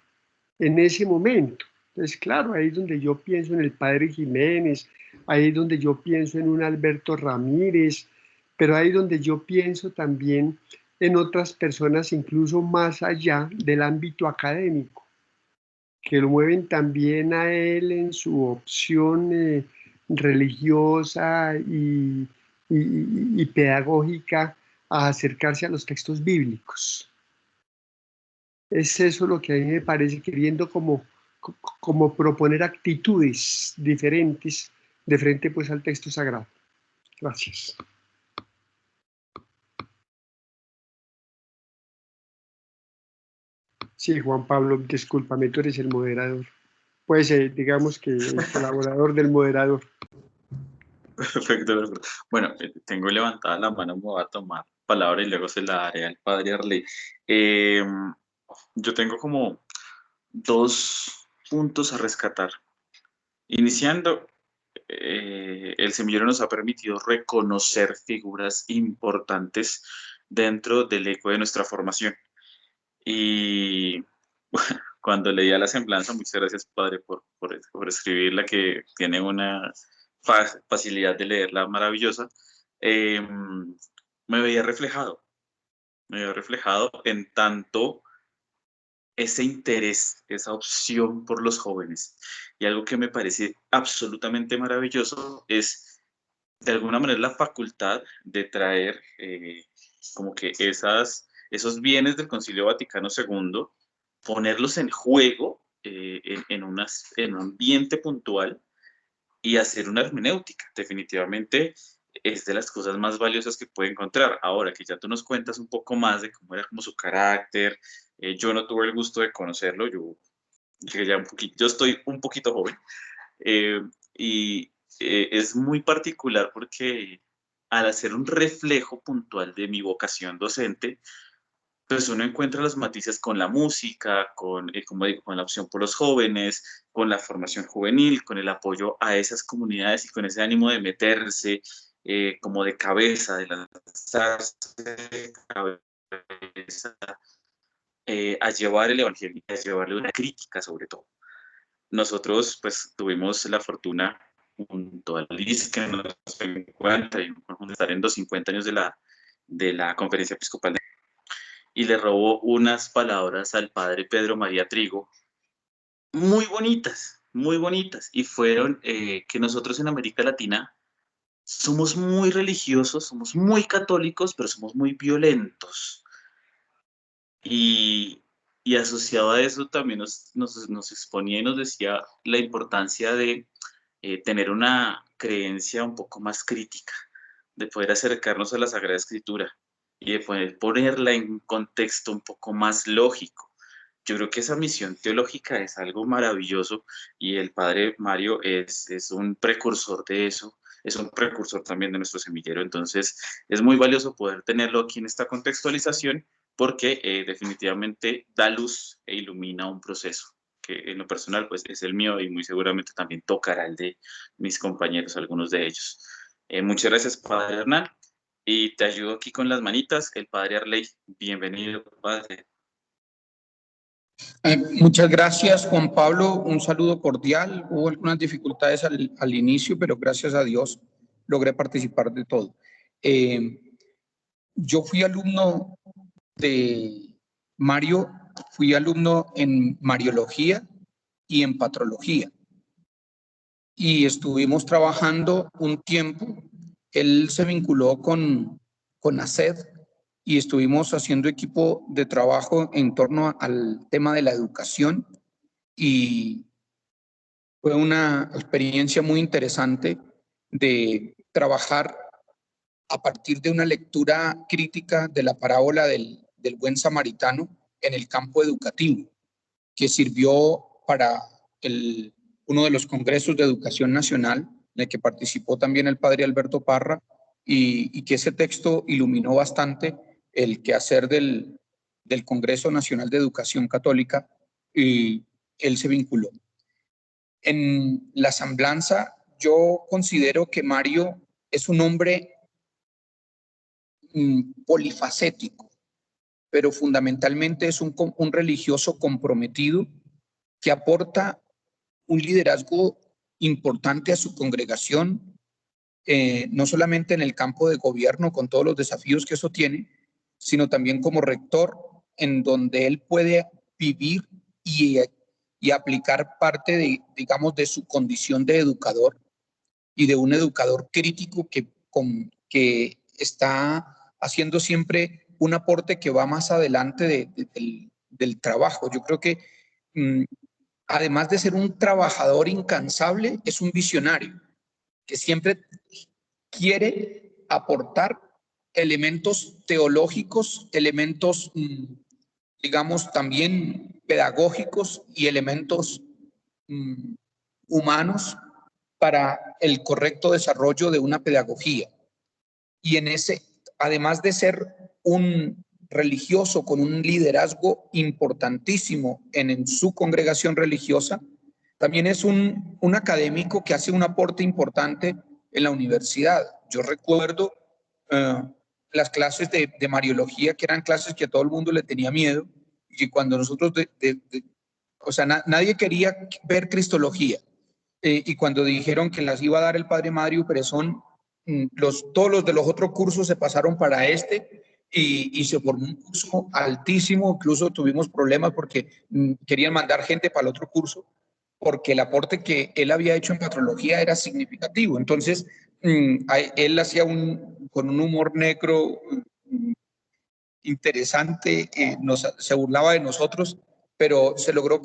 en ese momento. Entonces, claro, ahí es donde yo pienso en el padre Jiménez, ahí es donde yo pienso en un Alberto Ramírez, pero ahí es donde yo pienso también en otras personas incluso más allá del ámbito académico, que lo mueven también a él en su opción religiosa y pedagógica a acercarse a los textos bíblicos. Es eso lo que a mí me parece, queriendo como proponer actitudes diferentes de frente pues al texto sagrado. Gracias. Sí, Juan Pablo, discúlpame, tú eres el moderador. Pues digamos que el colaborador del moderador. Perfecto, perfecto. Bueno, tengo levantada la mano, me voy a tomar palabra y luego se la daré al padre Arley. Yo tengo como 2 puntos a rescatar. Iniciando, el semillero nos ha permitido reconocer figuras importantes dentro del eco de nuestra formación. Y cuando leía la semblanza, muchas gracias, padre, por escribirla, que tiene una facilidad de leerla maravillosa, me veía reflejado en tanto ese interés, esa opción por los jóvenes. Y algo que me parece absolutamente maravilloso es, de alguna manera, la facultad de traer como que esos bienes del Concilio Vaticano II, ponerlos en juego en un ambiente puntual y hacer una hermenéutica. Definitivamente es de las cosas más valiosas que puede encontrar. Ahora que ya tú nos cuentas un poco más de cómo era como su carácter, yo no tuve el gusto de conocerlo, yo estoy un poquito joven, y es muy particular porque al hacer un reflejo puntual de mi vocación docente, pues uno encuentra los matices con la música, como digo, con la opción por los jóvenes, con la formación juvenil, con el apoyo a esas comunidades y con ese ánimo de meterse como de cabeza, de lanzarse de cabeza, a llevar el evangelio, a llevarle una crítica sobre todo. Nosotros pues tuvimos la fortuna junto a Liz, que nos encuentra y de estar en los 50 años de la Conferencia Episcopal, y le robó unas palabras al padre Pedro María Trigo, muy bonitas, y fueron que nosotros en América Latina somos muy religiosos, somos muy católicos, pero somos muy violentos. Y asociado a eso también nos exponía y nos decía la importancia de tener una creencia un poco más crítica, de poder acercarnos a la Sagrada Escritura y de poder ponerla en un contexto un poco más lógico. Yo creo que esa misión teológica es algo maravilloso y el padre Mario es un precursor de eso, es un precursor también de nuestro semillero. Entonces es muy valioso poder tenerlo aquí en esta contextualización porque definitivamente da luz e ilumina un proceso que en lo personal pues es el mío y muy seguramente también tocará el de mis compañeros, algunos de ellos. Muchas gracias, padre Hernán, y te ayudo aquí con las manitas, el padre Arley. Bienvenido, padre. Muchas gracias, Juan Pablo. Un saludo cordial. Hubo algunas dificultades al inicio, pero gracias a Dios logré participar de todo. Yo fui alumno de Mario, fui alumno en Mariología y en Patrología. Y estuvimos trabajando un tiempo. Él se vinculó con ACED y estuvimos haciendo equipo de trabajo en torno al tema de la educación y Fue una experiencia muy interesante de trabajar a partir de una lectura crítica de la parábola del buen samaritano en el campo educativo, que sirvió para uno de los congresos de educación nacional, en el que participó también el padre Alberto Parra, y que ese texto iluminó bastante el quehacer del Congreso Nacional de Educación Católica, y él se vinculó. En la semblanza, yo considero que Mario es un hombre polifacético, pero fundamentalmente es un religioso comprometido que aporta un liderazgo importante a su congregación, no solamente en el campo de gobierno con todos los desafíos que eso tiene, sino también como rector, en donde él puede vivir y aplicar parte de, digamos, de su condición de educador y de un educador crítico que está haciendo siempre un aporte que va más adelante del trabajo. Yo creo que además de ser un trabajador incansable, es un visionario que siempre quiere aportar elementos teológicos, elementos, digamos, también pedagógicos y elementos humanos para el correcto desarrollo de una pedagogía. Y en ese, además de ser un religioso con un liderazgo importantísimo en su congregación religiosa, también es un académico que hace un aporte importante en la universidad. Yo recuerdo las clases de Mariología, que eran clases que a todo el mundo le tenía miedo, y cuando nosotros, o sea, nadie quería ver Cristología, y cuando dijeron que las iba a dar el padre Mario Perezón, todos los de los otros cursos se pasaron para y se formó un curso altísimo. Incluso tuvimos problemas porque querían mandar gente para el otro curso, porque el aporte que él había hecho en patrología era significativo. Entonces, él hacía con un humor negro interesante, se burlaba de nosotros, pero se logró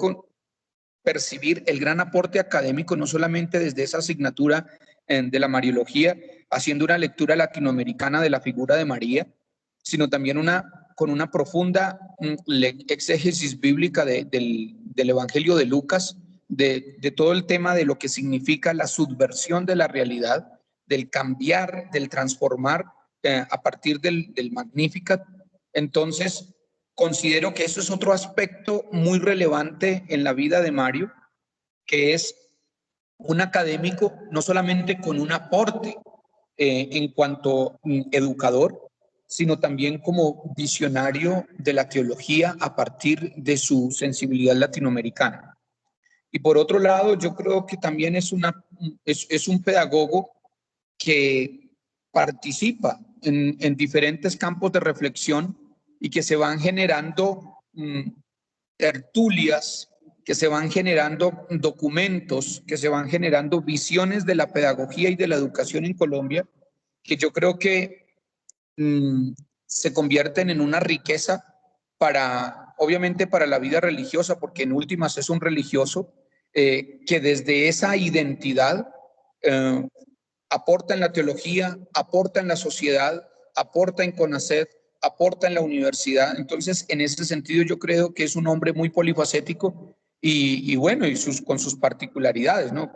percibir el gran aporte académico, no solamente desde esa asignatura de la Mariología, haciendo una lectura latinoamericana de la figura de María, sino también con una profunda exégesis bíblica del Evangelio de Lucas, de todo el tema de lo que significa la subversión de la realidad, del cambiar, del transformar a partir del Magnificat. Entonces, considero que eso es otro aspecto muy relevante en la vida de Mario, que es un académico no solamente con un aporte en cuanto educador, sino también como visionario de la teología a partir de su sensibilidad latinoamericana. Y por otro lado, yo creo que también es un pedagogo que participa en diferentes campos de reflexión y que se van generando tertulias, que se van generando documentos, que se van generando visiones de la pedagogía y de la educación en Colombia, que yo creo que se convierten en una riqueza obviamente para la vida religiosa, porque en últimas es un religioso que desde esa identidad aporta en la teología, aporta en la sociedad, aporta en CONACET, aporta en la universidad. Entonces, en ese sentido, yo creo que es un hombre muy polifacético y bueno, con sus particularidades, ¿no?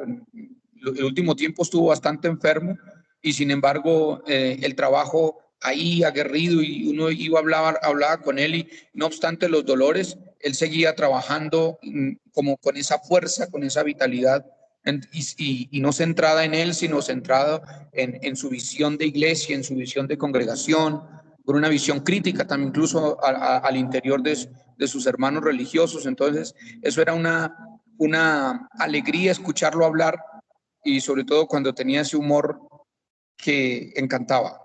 El último tiempo estuvo bastante enfermo y sin embargo, el trabajo ahí aguerrido, y uno iba hablaba con él, y no obstante los dolores, él seguía trabajando como con esa fuerza, con esa vitalidad, y no centrada en él, sino centrada en su visión de iglesia, en su visión de congregación, con una visión crítica también incluso al interior de sus hermanos religiosos. Entonces, eso era una alegría escucharlo hablar, y sobre todo cuando tenía ese humor que encantaba.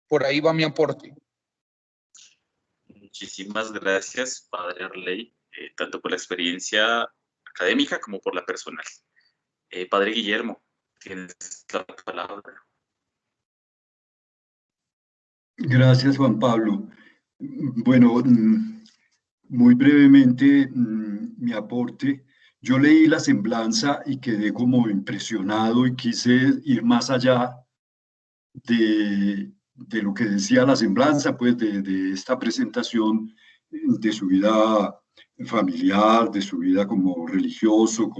Por ahí va mi aporte. Muchísimas gracias, padre Arley, tanto por la experiencia académica como por la personal. Padre Guillermo, tienes la palabra. Gracias, Juan Pablo. Bueno, muy brevemente mi aporte. Yo leí La Semblanza y quedé como impresionado y quise ir más allá de lo que decía La Semblanza, pues de esta presentación de su vida familiar, de su vida como religioso,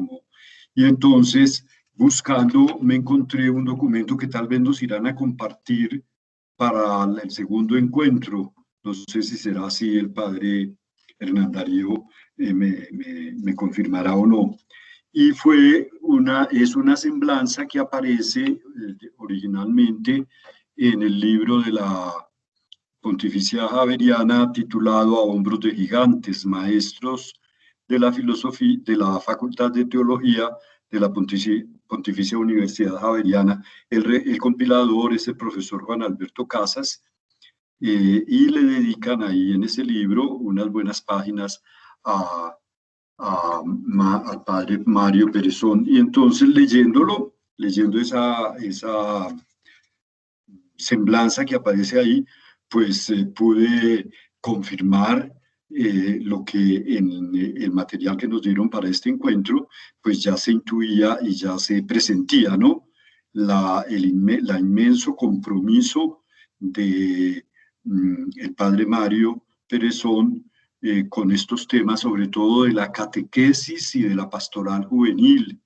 y entonces buscando me encontré un documento que tal vez nos irán a compartir para el segundo encuentro. No sé si será así, el padre Hernán Darío me confirmará o no. Y es una semblanza que aparece originalmente en el libro de la Pontificia Javeriana titulado A hombros de gigantes, maestros de la filosofía, de la Facultad de Teología de la Pontificia Universidad Javeriana. El compilador es el profesor Juan Alberto Casas, y le dedican ahí en ese libro unas buenas páginas al padre Mario Perezón. Y entonces leyendo esa semblanza que aparece ahí, pues pude confirmar lo que en el material que nos dieron para este encuentro, pues ya se intuía y ya se presentía, ¿no? El inmenso compromiso de el padre Mario Perezón con estos temas, sobre todo de la catequesis y de la pastoral juvenil,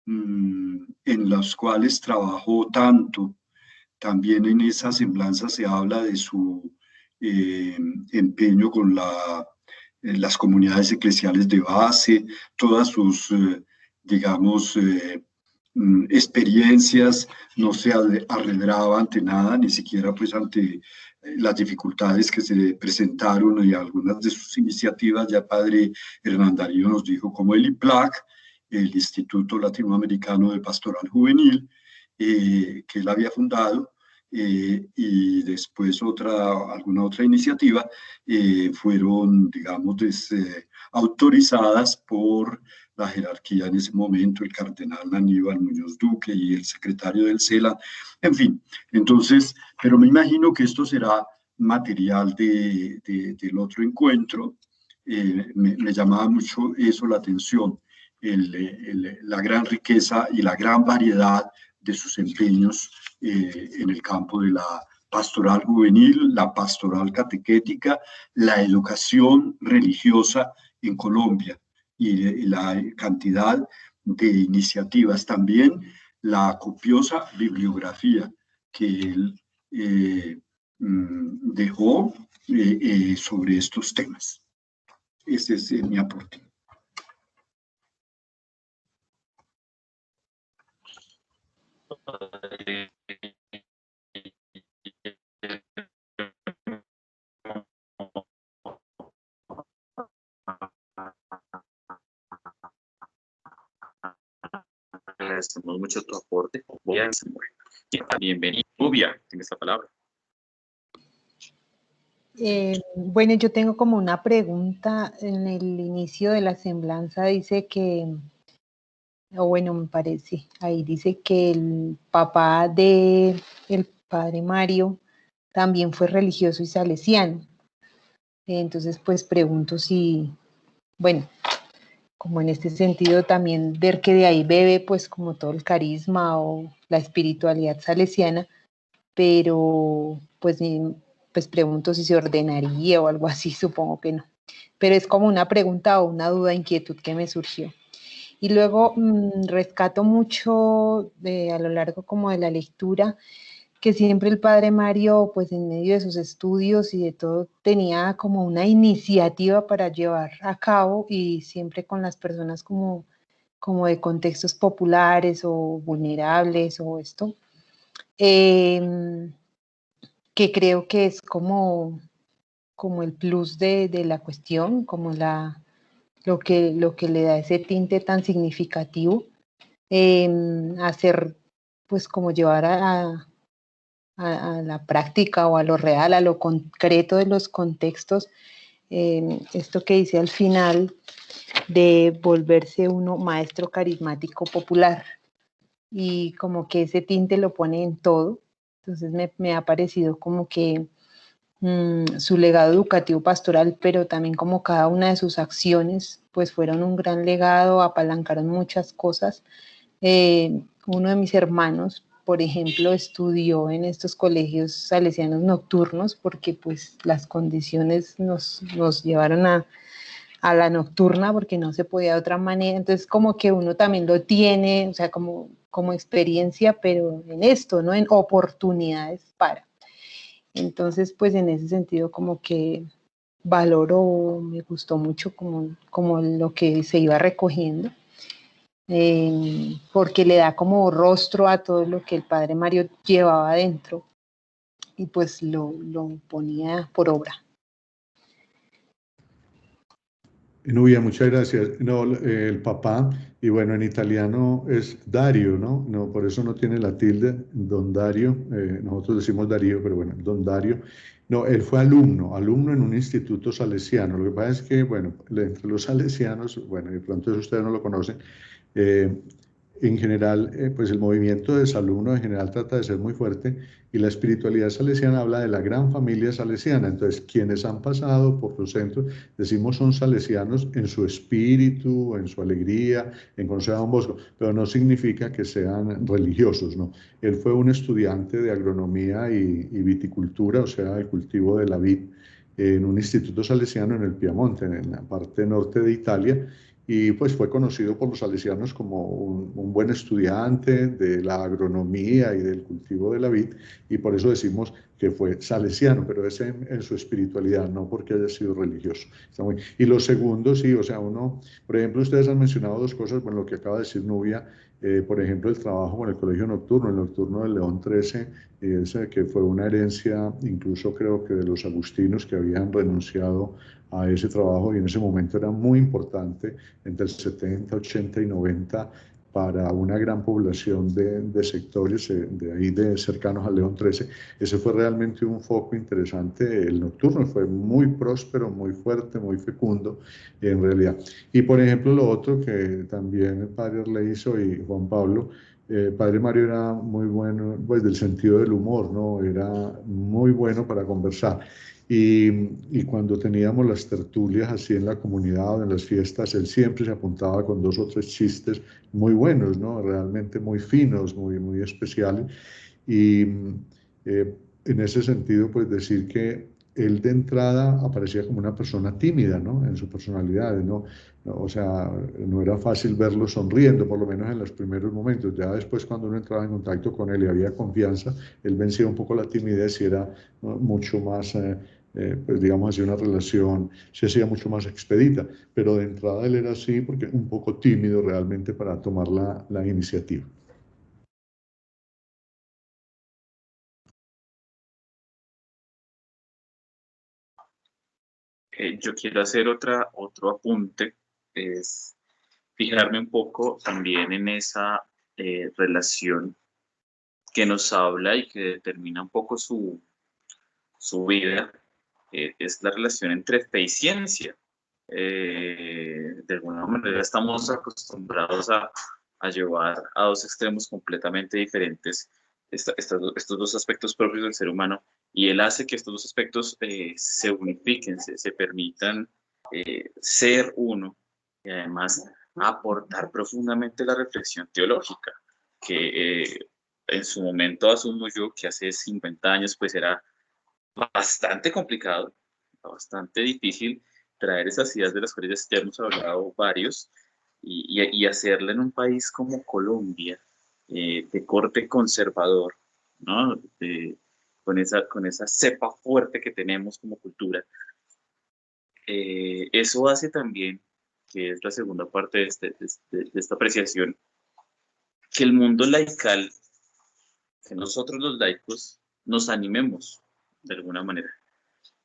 en los cuales trabajó tanto. También en esa semblanza se habla de su empeño con las comunidades eclesiales de base, todas sus, digamos, experiencias, no se arredraba ante nada, ni siquiera pues ante las dificultades que se presentaron, y algunas de sus iniciativas. Ya padre Hernán Darío nos dijo, como el IPLAC, el Instituto Latinoamericano de Pastoral Juvenil, que él había fundado, y después alguna otra iniciativa, fueron, digamos, autorizadas por la jerarquía en ese momento, el cardenal Aníbal Muñoz Duque y el secretario del CELA, en fin. Entonces, pero me imagino que esto será material del otro encuentro. Me llamaba mucho eso la atención, la gran riqueza y la gran variedad de sus empeños en el campo de la pastoral juvenil, la pastoral catequética, la educación religiosa en Colombia, y la cantidad de iniciativas, también la copiosa bibliografía que él dejó sobre estos temas. Ese es mi aporte. Agradecemos mucho tu aporte. Bienvenido. Rubia, tienes la palabra. Bueno, yo tengo como una pregunta. En el inicio de la semblanza dice que, o bueno, me parece, ahí dice que el papá de el padre Mario también fue religioso y salesiano. Entonces, pues pregunto si, bueno, como en este sentido también ver que de ahí bebe pues como todo el carisma o la espiritualidad salesiana, pero pues pregunto si se ordenaría o algo así, supongo que no. Pero es como una pregunta o una duda, inquietud que me surgió. Y luego rescato mucho a lo largo como de la lectura, que siempre el padre Mario, pues en medio de sus estudios y de todo, tenía como una iniciativa para llevar a cabo, y siempre con las personas como de contextos populares o vulnerables o esto, que creo que es como el plus de la cuestión, como lo que le da ese tinte tan significativo, hacer, pues como llevar a la práctica o a lo real, a lo concreto de los contextos, esto que dice al final de volverse uno maestro carismático popular, y como que ese tinte lo pone en todo. Entonces me ha parecido como que su legado educativo pastoral, pero también como cada una de sus acciones, pues fueron un gran legado, apalancaron muchas cosas. Uno de mis hermanos, por ejemplo, estudió en estos colegios salesianos nocturnos porque pues las condiciones nos llevaron a la nocturna porque no se podía de otra manera. Entonces como que uno también lo tiene, o sea, como experiencia, pero en esto, ¿no? En oportunidades para. Entonces, pues en ese sentido como que valoro, me gustó mucho como lo que se iba recogiendo, porque le da como rostro a todo lo que el padre Mario llevaba adentro y pues lo ponía por obra. Nubia, muchas gracias. No, el papá, y bueno, en italiano es Dario, ¿no? No, por eso no tiene la tilde, don Dario. Nosotros decimos Darío, pero bueno, don Dario. No, él fue alumno en un instituto salesiano. Lo que pasa es que, bueno, entre los salesianos, bueno, de pronto eso ustedes no lo conocen, en general, pues el movimiento de desalumno en general trata de ser muy fuerte y la espiritualidad salesiana habla de la gran familia salesiana. Entonces, quienes han pasado por los centros, decimos son salesianos en su espíritu, en su alegría, en conocer a Don Bosco, pero no significa que sean religiosos, ¿no? Él fue un estudiante de agronomía y viticultura, o sea, el cultivo de la vid, en un instituto salesiano en el Piamonte, en la parte norte de Italia, y pues fue conocido por los salesianos como un buen estudiante de la agronomía y del cultivo de la vid, y por eso decimos que fue salesiano, pero es en su espiritualidad, no porque haya sido religioso. Y lo segundo, sí, o sea, uno, por ejemplo, ustedes han mencionado dos cosas, bueno, lo que acaba de decir Nubia, por ejemplo, el trabajo con el colegio nocturno, el nocturno del León XIII, que fue una herencia, incluso creo que de los agustinos que habían renunciado a ese trabajo y en ese momento era muy importante, entre el 70, 80 y 90, para una gran población de sectores de ahí de cercanos al León XIII. Ese fue realmente un foco interesante. El nocturno fue muy próspero, muy fuerte, muy fecundo en realidad. Y por ejemplo, lo otro que también el padre le hizo y Juan Pablo, padre Mario era muy bueno, pues del sentido del humor, ¿no? Era muy bueno para conversar. Y cuando teníamos las tertulias así en la comunidad o en las fiestas, él siempre se apuntaba con 2 o 3 chistes muy buenos, ¿no? Realmente muy finos, muy especiales. Y en ese sentido, pues decir que él de entrada aparecía como una persona tímida, ¿no? En su personalidad, ¿no? O sea, no era fácil verlo sonriendo, por lo menos en los primeros momentos. Ya después, cuando uno entraba en contacto con él y había confianza, él vencía un poco la timidez y era, ¿no?, mucho más, pues digamos así, una relación se hacía mucho más expedita. Pero de entrada él era así porque un poco tímido realmente para tomar la iniciativa. Yo quiero hacer otro apunte, es fijarme un poco también en esa relación que nos habla y que determina un poco su vida, es la relación entre fe y ciencia. De alguna manera estamos acostumbrados a llevar a dos extremos completamente diferentes estos dos aspectos propios del ser humano, y él hace que estos dos aspectos se unifiquen, se permitan ser uno, y además aportar profundamente la reflexión teológica, que en su momento asumo yo que hace 50 años pues era bastante complicado, bastante difícil traer esas ideas de las cuales ya hemos hablado varios y hacerla en un país como Colombia, de corte conservador, ¿no? Con esa cepa fuerte que tenemos como cultura. Eso hace también, que es la segunda parte de esta apreciación, que el mundo laical, que nosotros los laicos nos animemos de alguna manera,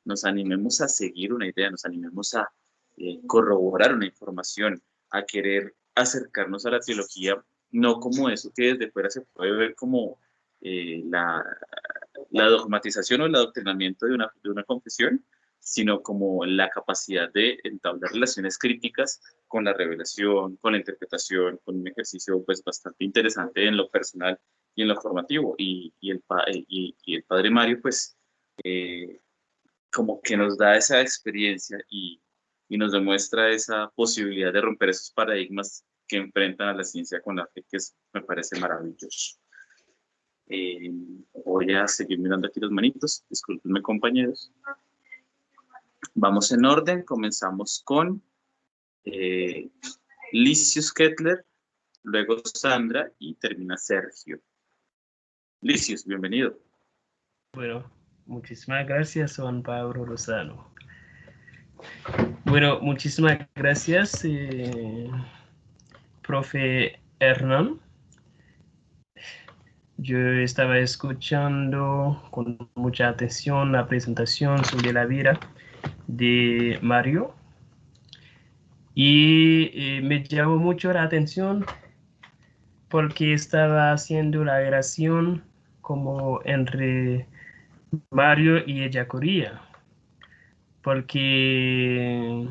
nos animemos a seguir una idea, nos animemos a corroborar una información, a querer acercarnos a la teología, no como eso que desde fuera se puede ver como la dogmatización o el adoctrinamiento de una confesión, sino como la capacidad de entablar relaciones críticas con la revelación, con la interpretación, con un ejercicio pues bastante interesante en lo personal y en lo formativo. Y el padre Mario pues como que nos da esa experiencia y nos demuestra esa posibilidad de romper esos paradigmas que enfrentan a la ciencia con la fe, que me parece maravilloso. Voy a seguir mirando aquí los manitos, discúlpenme compañeros. Vamos en orden, comenzamos con Licius Kettler, luego Sandra y termina Sergio. Licius, bienvenido. Bueno, muchísimas gracias, Juan Pablo Lozano. Bueno, muchísimas gracias, profe Hernán. Yo estaba escuchando con mucha atención la presentación sobre la vida de Mario y me llamó mucho la atención porque estaba haciendo la relación como entre Mario y Ellacuría, porque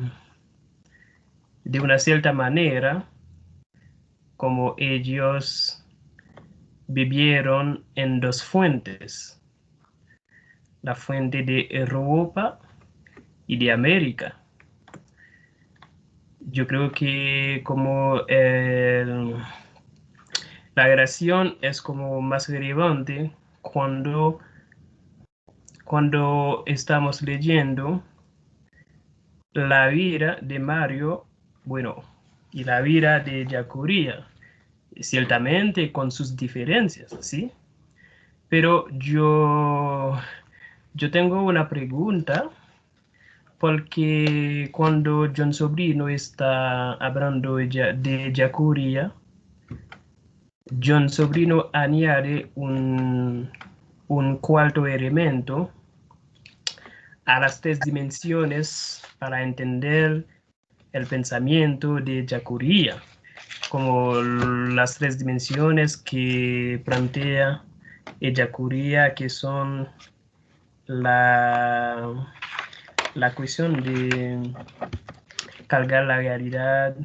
de una cierta manera como ellos vivieron en dos fuentes, la fuente de Europa y de América. Yo creo que como la relación es como más relevante cuando estamos leyendo la vida de Mario, bueno, y la vida de Ellacuría, ciertamente con sus diferencias, ¿sí? Pero yo tengo una pregunta, porque cuando John Sobrino está hablando de Ellacuría, John Sobrino añade un cuarto elemento a las tres dimensiones para entender el pensamiento de Ellacuría, como las tres dimensiones que plantea Ellacuría, que son la cuestión de cargar la realidad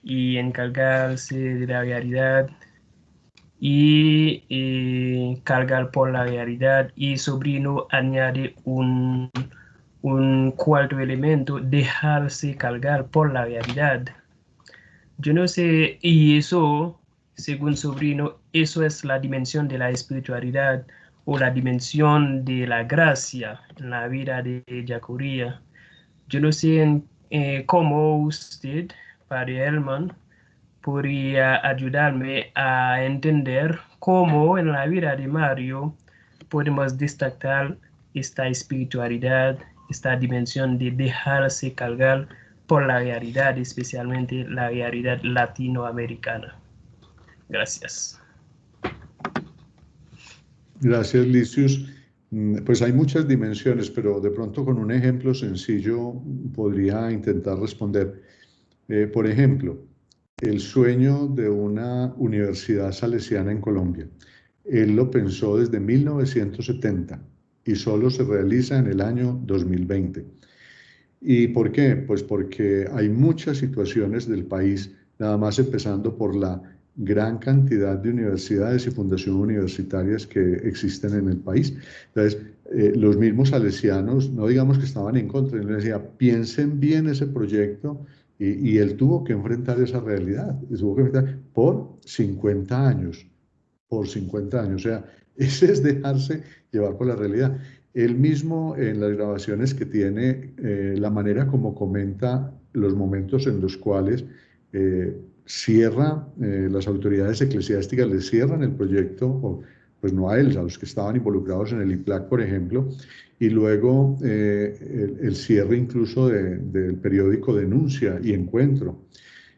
y encargarse de la realidad y cargar por la realidad, y Sobrino añade un cuarto elemento, dejarse cargar por la realidad. Yo no sé, y eso, según Sobrino, eso es la dimensión de la espiritualidad o la dimensión de la gracia en la vida de Ellacuría. Yo no sé cómo usted, Padre Herman, podría ayudarme a entender cómo en la vida de Mario podemos destacar esta espiritualidad, esta dimensión de dejarse cargar por la realidad, especialmente la realidad latinoamericana. Gracias. Gracias, Licius. Pues hay muchas dimensiones, pero de pronto con un ejemplo sencillo podría intentar responder. Por ejemplo, el sueño de una universidad salesiana en Colombia. Él lo pensó desde 1970 y solo se realiza en el año 2020. ¿Y por qué? Pues porque hay muchas situaciones del país, nada más empezando por la gran cantidad de universidades y fundaciones universitarias que existen en el país. Entonces, los mismos salesianos, no digamos que estaban en contra, él decía, piensen bien ese proyecto, y él tuvo que enfrentar esa realidad, tuvo que enfrentar por 50 años, o sea, ese es dejarse llevar por la realidad. Él mismo en las grabaciones que tiene, la manera como comenta los momentos en los cuales las autoridades eclesiásticas le cierran el proyecto, pues no a él, a los que estaban involucrados en el IPLAC, por ejemplo, y luego el cierre incluso del periódico Denuncia y Encuentro.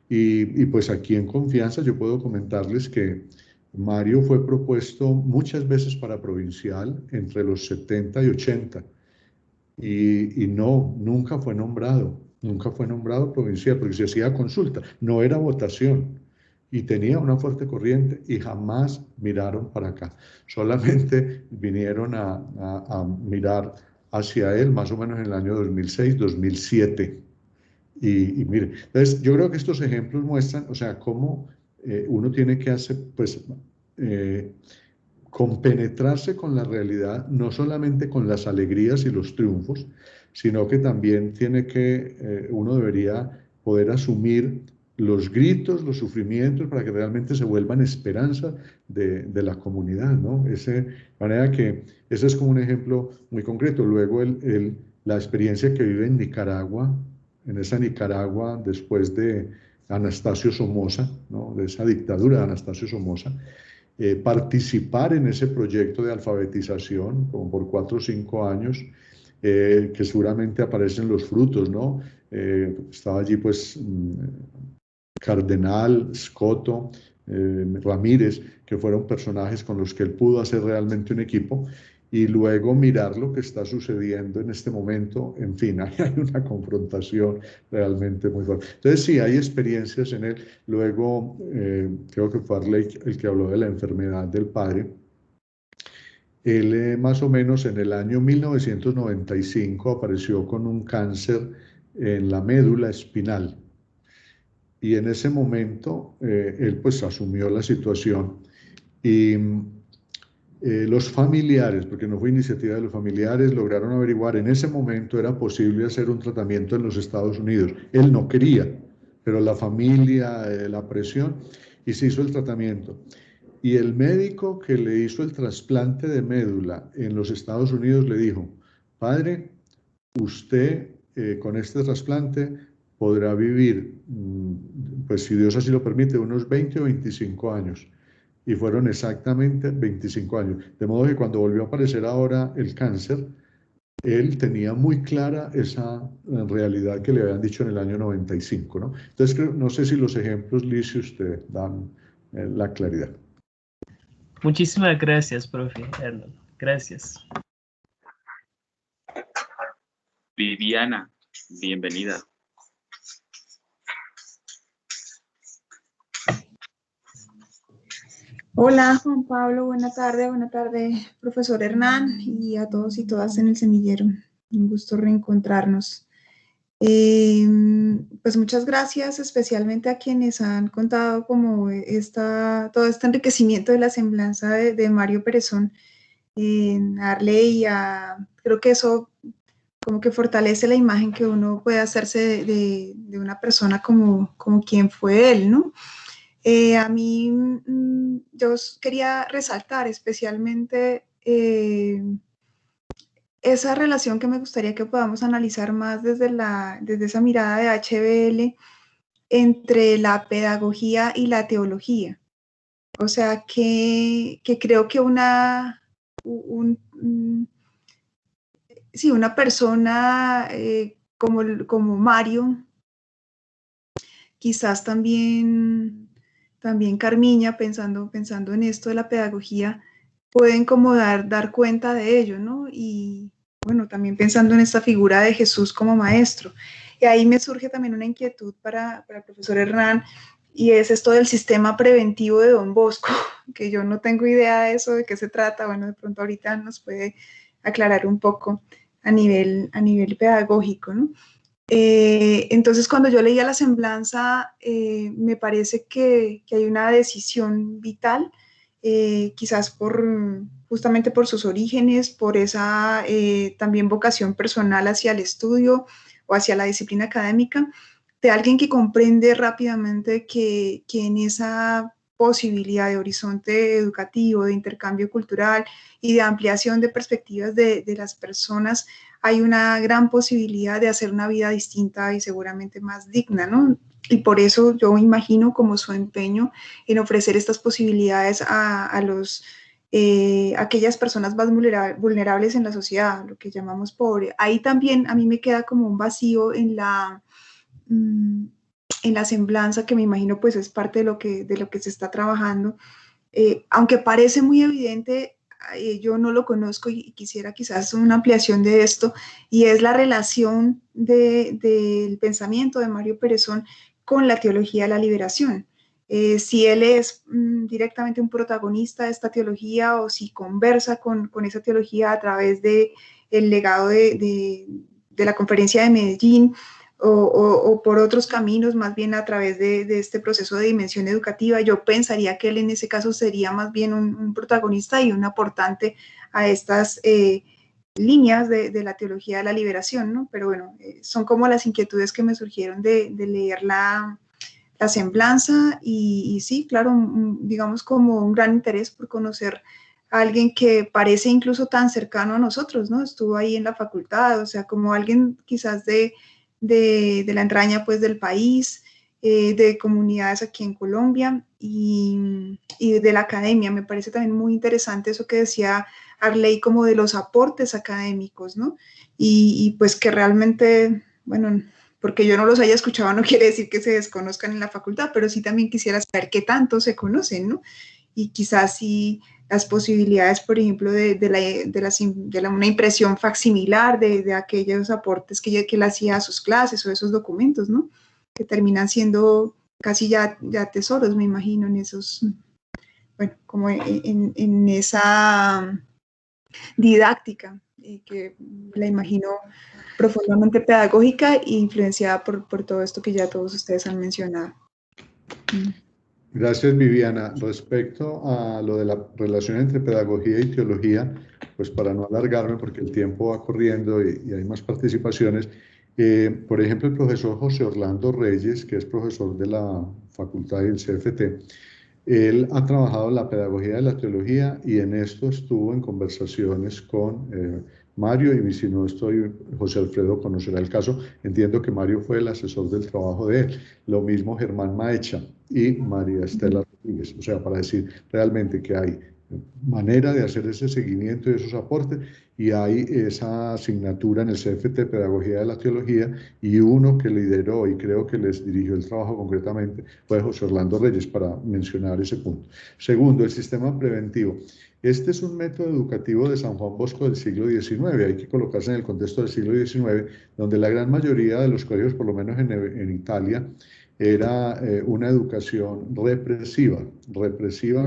Y pues aquí en confianza yo puedo comentarles que Mario fue propuesto muchas veces para provincial entre los 70 y 80 y nunca fue nombrado provincial porque se hacía consulta, no era votación y tenía una fuerte corriente y jamás miraron para acá, solamente vinieron a mirar hacia él más o menos en el año 2006, 2007 y mire, entonces yo creo que estos ejemplos muestran, o sea, cómo uno tiene que hacer, pues, compenetrarse con la realidad, no solamente con las alegrías y los triunfos, sino que también tiene que, uno debería poder asumir los gritos, los sufrimientos, para que realmente se vuelvan esperanza de la comunidad, ¿no? De manera que ese es como un ejemplo muy concreto. Luego la experiencia que vive en Nicaragua, en esa Nicaragua después de Anastasio Somoza, ¿no? De esa dictadura de Anastasio Somoza, participar en ese proyecto de alfabetización como por 4 o 5 años, que seguramente aparecen los frutos, ¿no? Estaba allí pues Cardenal, Scotto, Ramírez, que fueron personajes con los que él pudo hacer realmente un equipo, y luego mirar lo que está sucediendo en este momento. En fin, hay una confrontación realmente muy fuerte. Entonces sí, hay experiencias en él. Luego, creo que fue Arley el que habló de la enfermedad del padre. Él más o menos en el año 1995 apareció con un cáncer en la médula espinal. Y en ese momento él pues asumió la situación, y los familiares, porque no fue iniciativa de los familiares, lograron averiguar, en ese momento era posible hacer un tratamiento en los Estados Unidos. Él no quería, pero la familia, la presión, y se hizo el tratamiento. Y el médico que le hizo el trasplante de médula en los Estados Unidos le dijo: padre, usted con este trasplante podrá vivir, pues si Dios así lo permite, unos 20 o 25 años. Y fueron exactamente 25 años. De modo que cuando volvió a aparecer ahora el cáncer, él tenía muy clara esa realidad que le habían dicho en el año 95, ¿no? Entonces, no sé si los ejemplos, Liz, usted dan la claridad. Muchísimas gracias, profe Hernán. Gracias. Viviana, bienvenida. Hola Juan Pablo, buena tarde, profesor Hernán, y a todos y todas en el semillero. Un gusto reencontrarnos. Pues muchas gracias especialmente a quienes han contado como todo este enriquecimiento de la semblanza de Mario Perezón, Arley, creo que eso como que fortalece la imagen que uno puede hacerse de una persona como quien fue él, ¿no? A mí, yo quería resaltar especialmente esa relación que me gustaría que podamos analizar más desde esa mirada de HBL entre la pedagogía y la teología. O sea, que creo que una persona como Mario, quizás también Carmiña, pensando en esto de la pedagogía, pueden como dar cuenta de ello, ¿no? Y bueno, también pensando en esta figura de Jesús como maestro. Y ahí me surge también una inquietud para el profesor Hernán, y es esto del sistema preventivo de Don Bosco, que yo no tengo idea de eso, de qué se trata. Bueno, de pronto ahorita nos puede aclarar un poco a nivel pedagógico, ¿no? Entonces, cuando yo leía la semblanza, me parece que hay una decisión vital, quizás justamente por sus orígenes, por esa también vocación personal hacia el estudio o hacia la disciplina académica, de alguien que comprende rápidamente que en esa posibilidad de horizonte educativo, de intercambio cultural y de ampliación de perspectivas de las personas, hay una gran posibilidad de hacer una vida distinta y seguramente más digna, ¿no? Y por eso yo imagino como su empeño en ofrecer estas posibilidades a aquellas personas más vulnerables en la sociedad, lo que llamamos pobre. Ahí también a mí me queda como un vacío en la semblanza, que me imagino pues es parte de lo que se está trabajando. Aunque parece muy evidente, yo no lo conozco y quisiera quizás una ampliación de esto, y es la relación del pensamiento de Mario Perezón con la teología de la liberación. Si él es directamente un protagonista de esta teología, o si conversa con esa teología a través del legado de la Conferencia de Medellín, o por otros caminos, más bien a través de este proceso de dimensión educativa. Yo pensaría que él en ese caso sería más bien un protagonista y un aportante a estas líneas de la teología de la liberación, ¿no? Pero bueno, son como las inquietudes que me surgieron de leer la semblanza y sí, claro, digamos como un gran interés por conocer a alguien que parece incluso tan cercano a nosotros, ¿no? Estuvo ahí en la facultad, o sea, como alguien quizás de la entraña pues del país, de comunidades aquí en Colombia y de la academia. Me parece también muy interesante eso que decía Arley, como de los aportes académicos, ¿no? Y pues que realmente, bueno, porque yo no los haya escuchado no quiere decir que se desconozcan en la facultad, pero sí también quisiera saber qué tanto se conocen, ¿no? Y quizás sí las posibilidades, por ejemplo, de una impresión facsimilar de aquellos aportes que él hacía a sus clases o esos documentos, ¿no? Que terminan siendo casi ya tesoros, me imagino, en esos, bueno, como en esa didáctica, que la imagino profundamente pedagógica e influenciada por todo esto que ya todos ustedes han mencionado. Gracias, Viviana. Respecto a lo de la relación entre pedagogía y teología, pues para no alargarme porque el tiempo va corriendo y hay más participaciones, por ejemplo, el profesor José Orlando Reyes, que es profesor de la Facultad del CFT, él ha trabajado la pedagogía de la teología y en esto estuvo en conversaciones con Mario, y si no estoy, José Alfredo conocerá el caso. Entiendo que Mario fue el asesor del trabajo de él. Lo mismo Germán Maecha y María Estela Rodríguez. O sea, para decir realmente que hay manera de hacer ese seguimiento y esos aportes, y hay esa asignatura en el CFT, Pedagogía de la Teología, y uno que lideró y creo que les dirigió el trabajo concretamente fue José Orlando Reyes, para mencionar ese punto. Segundo, el sistema preventivo. Este es un método educativo de San Juan Bosco del siglo XIX, hay que colocarse en el contexto del siglo XIX, donde la gran mayoría de los colegios, por lo menos en Italia, era una educación represiva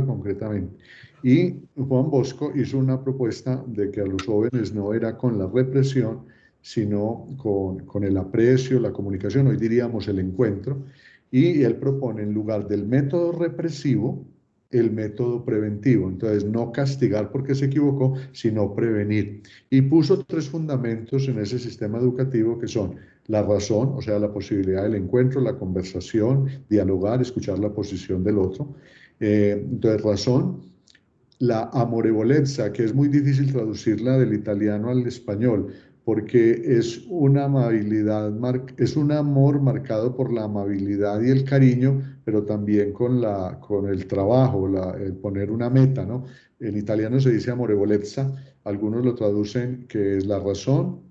concretamente. Y Juan Bosco hizo una propuesta de que a los jóvenes no era con la represión, sino con el aprecio, la comunicación, hoy diríamos el encuentro, y él propone en lugar del método represivo, el método preventivo. Entonces, no castigar porque se equivocó, sino prevenir. Y puso 3 fundamentos en ese sistema educativo que son la razón, o sea, la posibilidad del encuentro, la conversación, dialogar, escuchar la posición del otro. Entonces, razón, la amorevolezza, que es muy difícil traducirla del italiano al español, porque es una amabilidad, es un amor marcado por la amabilidad y el cariño, pero también con el trabajo, el poner una meta, ¿no? En italiano se dice amorevolezza, algunos lo traducen que es la razón,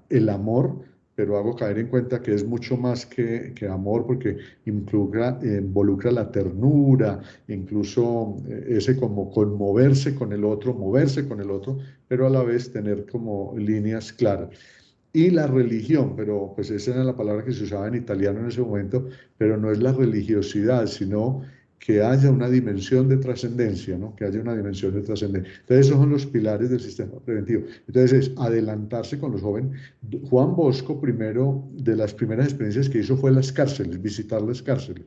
el amor, pero hago caer en cuenta que es mucho más que amor, porque involucra la ternura, incluso ese como conmoverse con el otro, moverse con el otro, pero a la vez tener como líneas claras. Y la religión, pero pues esa era la palabra que se usaba en italiano en ese momento, pero no es la religiosidad, sino que haya una dimensión de trascendencia, ¿no? Que haya una dimensión de trascendencia. Entonces, esos son los pilares del sistema preventivo. Entonces, es adelantarse con los jóvenes. Juan Bosco, primero, de las primeras experiencias que hizo fue las cárceles, visitar las cárceles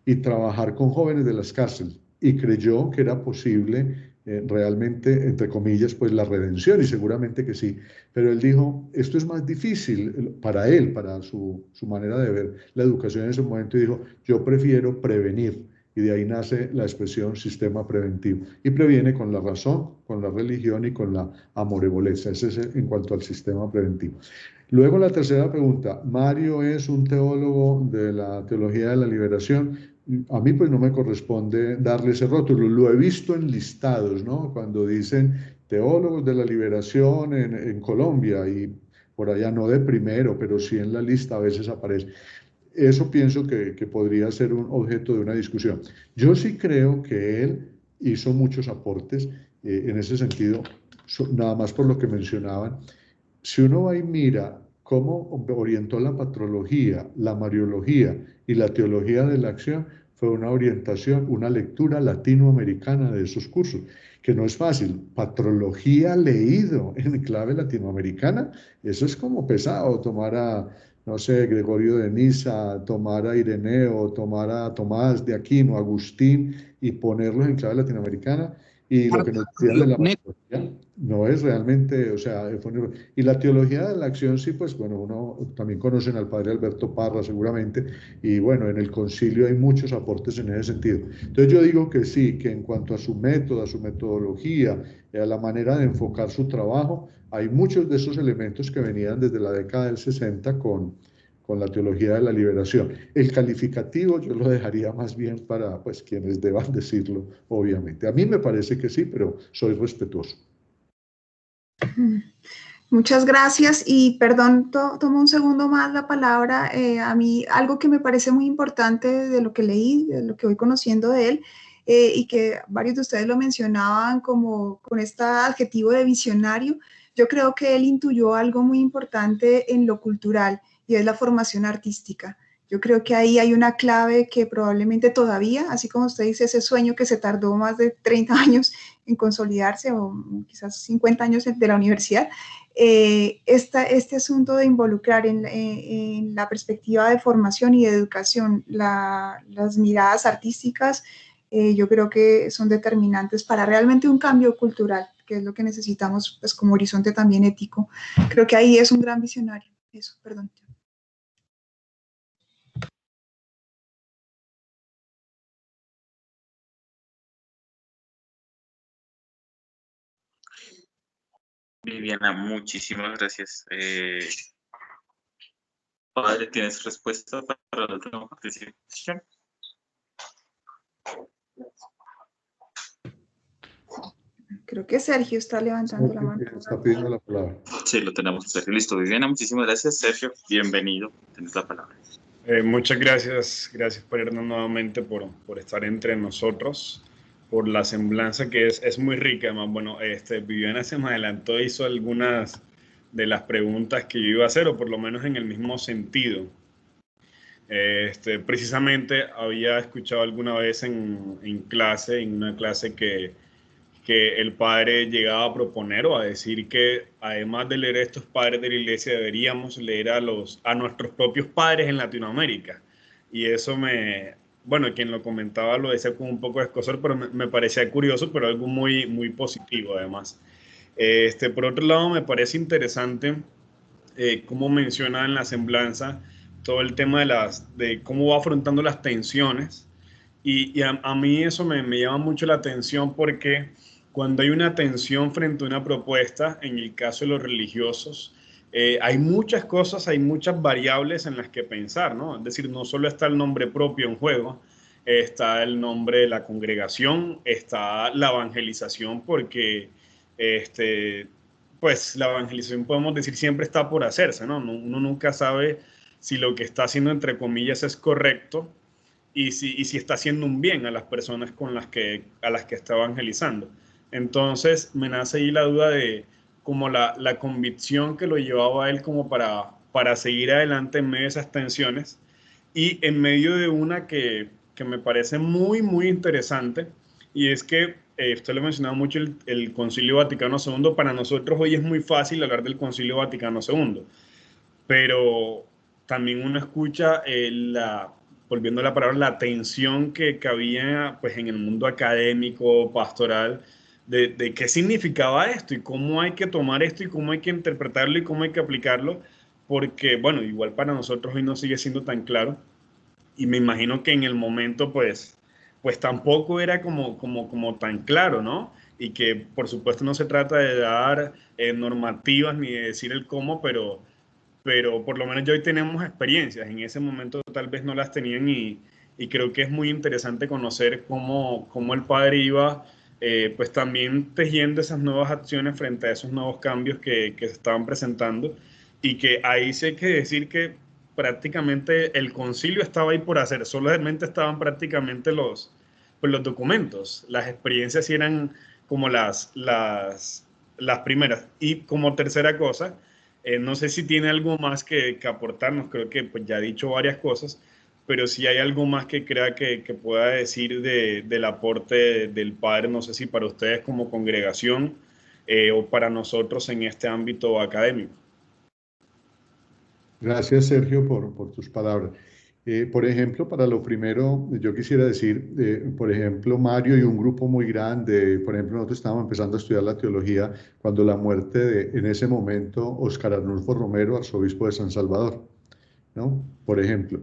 y trabajar con jóvenes de las cárceles. Y creyó que era posible realmente, entre comillas, pues la redención, y seguramente que sí. Pero él dijo, esto es más difícil para él, para su manera de ver la educación en ese momento, y dijo, yo prefiero prevenir. Y de ahí nace la expresión sistema preventivo. Y previene con la razón, con la religión y con la amorevolezza. Ese es en cuanto al sistema preventivo. Luego la tercera pregunta. Mario es un teólogo de la teología de la liberación. A mí pues no me corresponde darle ese rótulo. Lo he visto en listados, ¿no? Cuando dicen teólogos de la liberación en Colombia, y por allá no de primero, pero sí en la lista a veces aparece. Eso pienso que podría ser un objeto de una discusión. Yo sí creo que él hizo muchos aportes en ese sentido, nada más por lo que mencionaban. Si uno va y mira cómo orientó la patrología, la mariología y la teología de la acción, fue una orientación, una lectura latinoamericana de esos cursos, que no es fácil. Patrología leído en clave latinoamericana, eso es como pesado, tomar a, no sé, Gregorio de Niza, tomar a Ireneo, tomar a Tomás de Aquino, Agustín, y ponerlos en clave latinoamericana. Y lo que nos decían de la metodología no es realmente, o sea, y la teología de la acción sí, pues bueno, uno también conocen al padre Alberto Parra seguramente, y bueno, en el concilio hay muchos aportes en ese sentido. Entonces yo digo que sí, que en cuanto a su método, a su metodología, a la manera de enfocar su trabajo, hay muchos de esos elementos que venían desde la década del 60 con la teología de la liberación. El calificativo yo lo dejaría más bien para pues, quienes deban decirlo, obviamente. A mí me parece que sí, pero soy respetuoso. Muchas gracias y perdón, tomo un segundo más la palabra. A mí algo que me parece muy importante de lo que leí, de lo que voy conociendo de él, y que varios de ustedes lo mencionaban como con este adjetivo de visionario, yo creo que él intuyó algo muy importante en lo cultural y es la formación artística. Yo creo que ahí hay una clave que probablemente todavía, así como usted dice, ese sueño que se tardó más de 30 años en consolidarse o quizás 50 años de la universidad, este asunto de involucrar en la perspectiva de formación y de educación las miradas artísticas, yo creo que son determinantes para realmente un cambio cultural, que es lo que necesitamos pues, como horizonte también ético. Creo que ahí es un gran visionario. Eso, perdón. Viviana, muchísimas gracias. Padre, ¿tienes respuesta para la última participación? Creo que Sergio está levantando la mano. Está pidiendo la palabra. Sí, lo tenemos, Sergio. Listo, Viviana, muchísimas gracias. Sergio, bienvenido. Tienes la palabra. Muchas gracias, Pererno, nuevamente por estar entre nosotros, por la semblanza que es muy rica. Además, bueno, Viviana se me adelantó, hizo algunas de las preguntas que yo iba a hacer, o por lo menos en el mismo sentido. Precisamente había escuchado alguna vez en una clase que el padre llegaba a proponer o a decir que además de leer a estos padres de la iglesia deberíamos leer a nuestros propios padres en Latinoamérica. Y eso bueno, quien lo comentaba lo decía con un poco de escozor, pero me parecía curioso, pero algo muy, muy positivo además. Por otro lado, me parece interesante cómo menciona en la semblanza todo el tema de cómo va afrontando las tensiones. Y a mí eso me llama mucho la atención porque cuando hay una tensión frente a una propuesta, en el caso de los religiosos, hay muchas cosas, hay muchas variables en las que pensar, ¿no? Es decir, no solo está el nombre propio en juego, está el nombre de la congregación, está la evangelización, porque pues la evangelización podemos decir siempre está por hacerse, ¿no? Uno nunca sabe si lo que está haciendo, entre comillas, es correcto y si está haciendo un bien a las personas a las que está evangelizando. Entonces me nace ahí la duda de como la convicción que lo llevaba a él como para seguir adelante en medio de esas tensiones y en medio de una que me parece muy, muy interesante, y es que usted lo mencionaba mucho, el Concilio Vaticano II. Para nosotros hoy es muy fácil hablar del Concilio Vaticano II, pero también uno escucha volviendo a la palabra, la tensión que había pues, en el mundo académico, pastoral, de qué significaba esto y cómo hay que tomar esto y cómo hay que interpretarlo y cómo hay que aplicarlo, porque, bueno, igual para nosotros hoy no sigue siendo tan claro, y me imagino que en el momento, pues tampoco era como tan claro, ¿no? Y que, por supuesto, no se trata de dar normativas ni de decir el cómo, pero por lo menos ya hoy tenemos experiencias. En ese momento tal vez no las tenían y creo que es muy interesante conocer cómo el padre iba pues también tejiendo esas nuevas acciones frente a esos nuevos cambios que se estaban presentando, y que ahí sí hay que decir que prácticamente el concilio estaba ahí por hacer, solamente estaban prácticamente los documentos, las experiencias sí eran como las primeras. Y como tercera cosa, no sé si tiene algo más que aportarnos, creo que pues ya he dicho varias cosas, pero si hay algo más que crea que pueda decir del aporte del padre, no sé si para ustedes como congregación o para nosotros en este ámbito académico. Gracias, Sergio, por tus palabras. Por ejemplo, para lo primero, yo quisiera decir, por ejemplo, Mario y un grupo muy grande, por ejemplo, nosotros estábamos empezando a estudiar la teología cuando la muerte de, en ese momento, Óscar Arnulfo Romero, arzobispo de San Salvador, ¿no? Por ejemplo.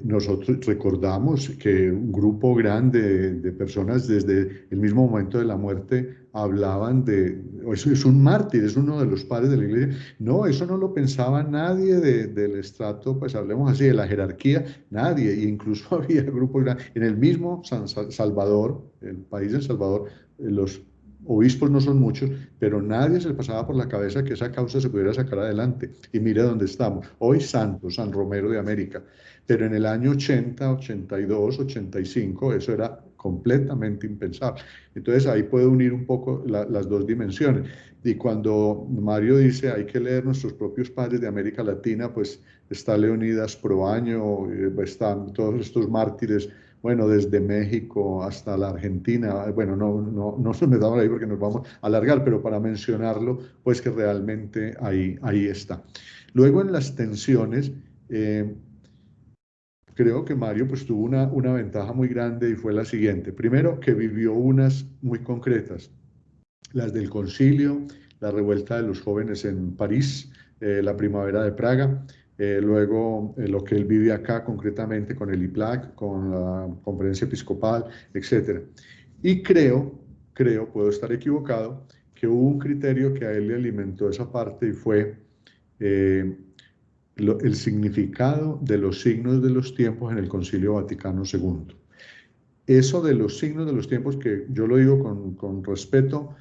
Nosotros recordamos que un grupo grande de personas desde el mismo momento de la muerte hablaban de, eso es un mártir, es uno de los padres de la iglesia. No, eso no lo pensaba nadie del estrato, pues hablemos así, de la jerarquía, nadie, e incluso había grupos grandes. En el mismo Salvador, el país de El Salvador, los obispos no son muchos, pero nadie se le pasaba por la cabeza que esa causa se pudiera sacar adelante. Y mire dónde estamos. Hoy santo, San Romero de América. Pero en el año 80, 82, 85, eso era completamente impensable. Entonces ahí puede unir un poco las dos dimensiones. Y cuando Mario dice hay que leer nuestros propios padres de América Latina, pues está Leonidas Proaño, están todos estos mártires, bueno, desde México hasta la Argentina. Bueno, no nos metamos ahí porque nos vamos a alargar, pero para mencionarlo, pues que realmente ahí está. Luego en las tensiones, creo que Mario pues tuvo una ventaja muy grande y fue la siguiente. Primero, que vivió unas muy concretas, las del concilio, la revuelta de los jóvenes en París, la primavera de Praga, luego lo que él vive acá concretamente con el IPLAC, con la conferencia episcopal, etc. Y creo, puedo estar equivocado, que hubo un criterio que a él le alimentó esa parte y fue el significado de los signos de los tiempos en el Concilio Vaticano II. Eso de los signos de los tiempos, que yo lo digo con respeto,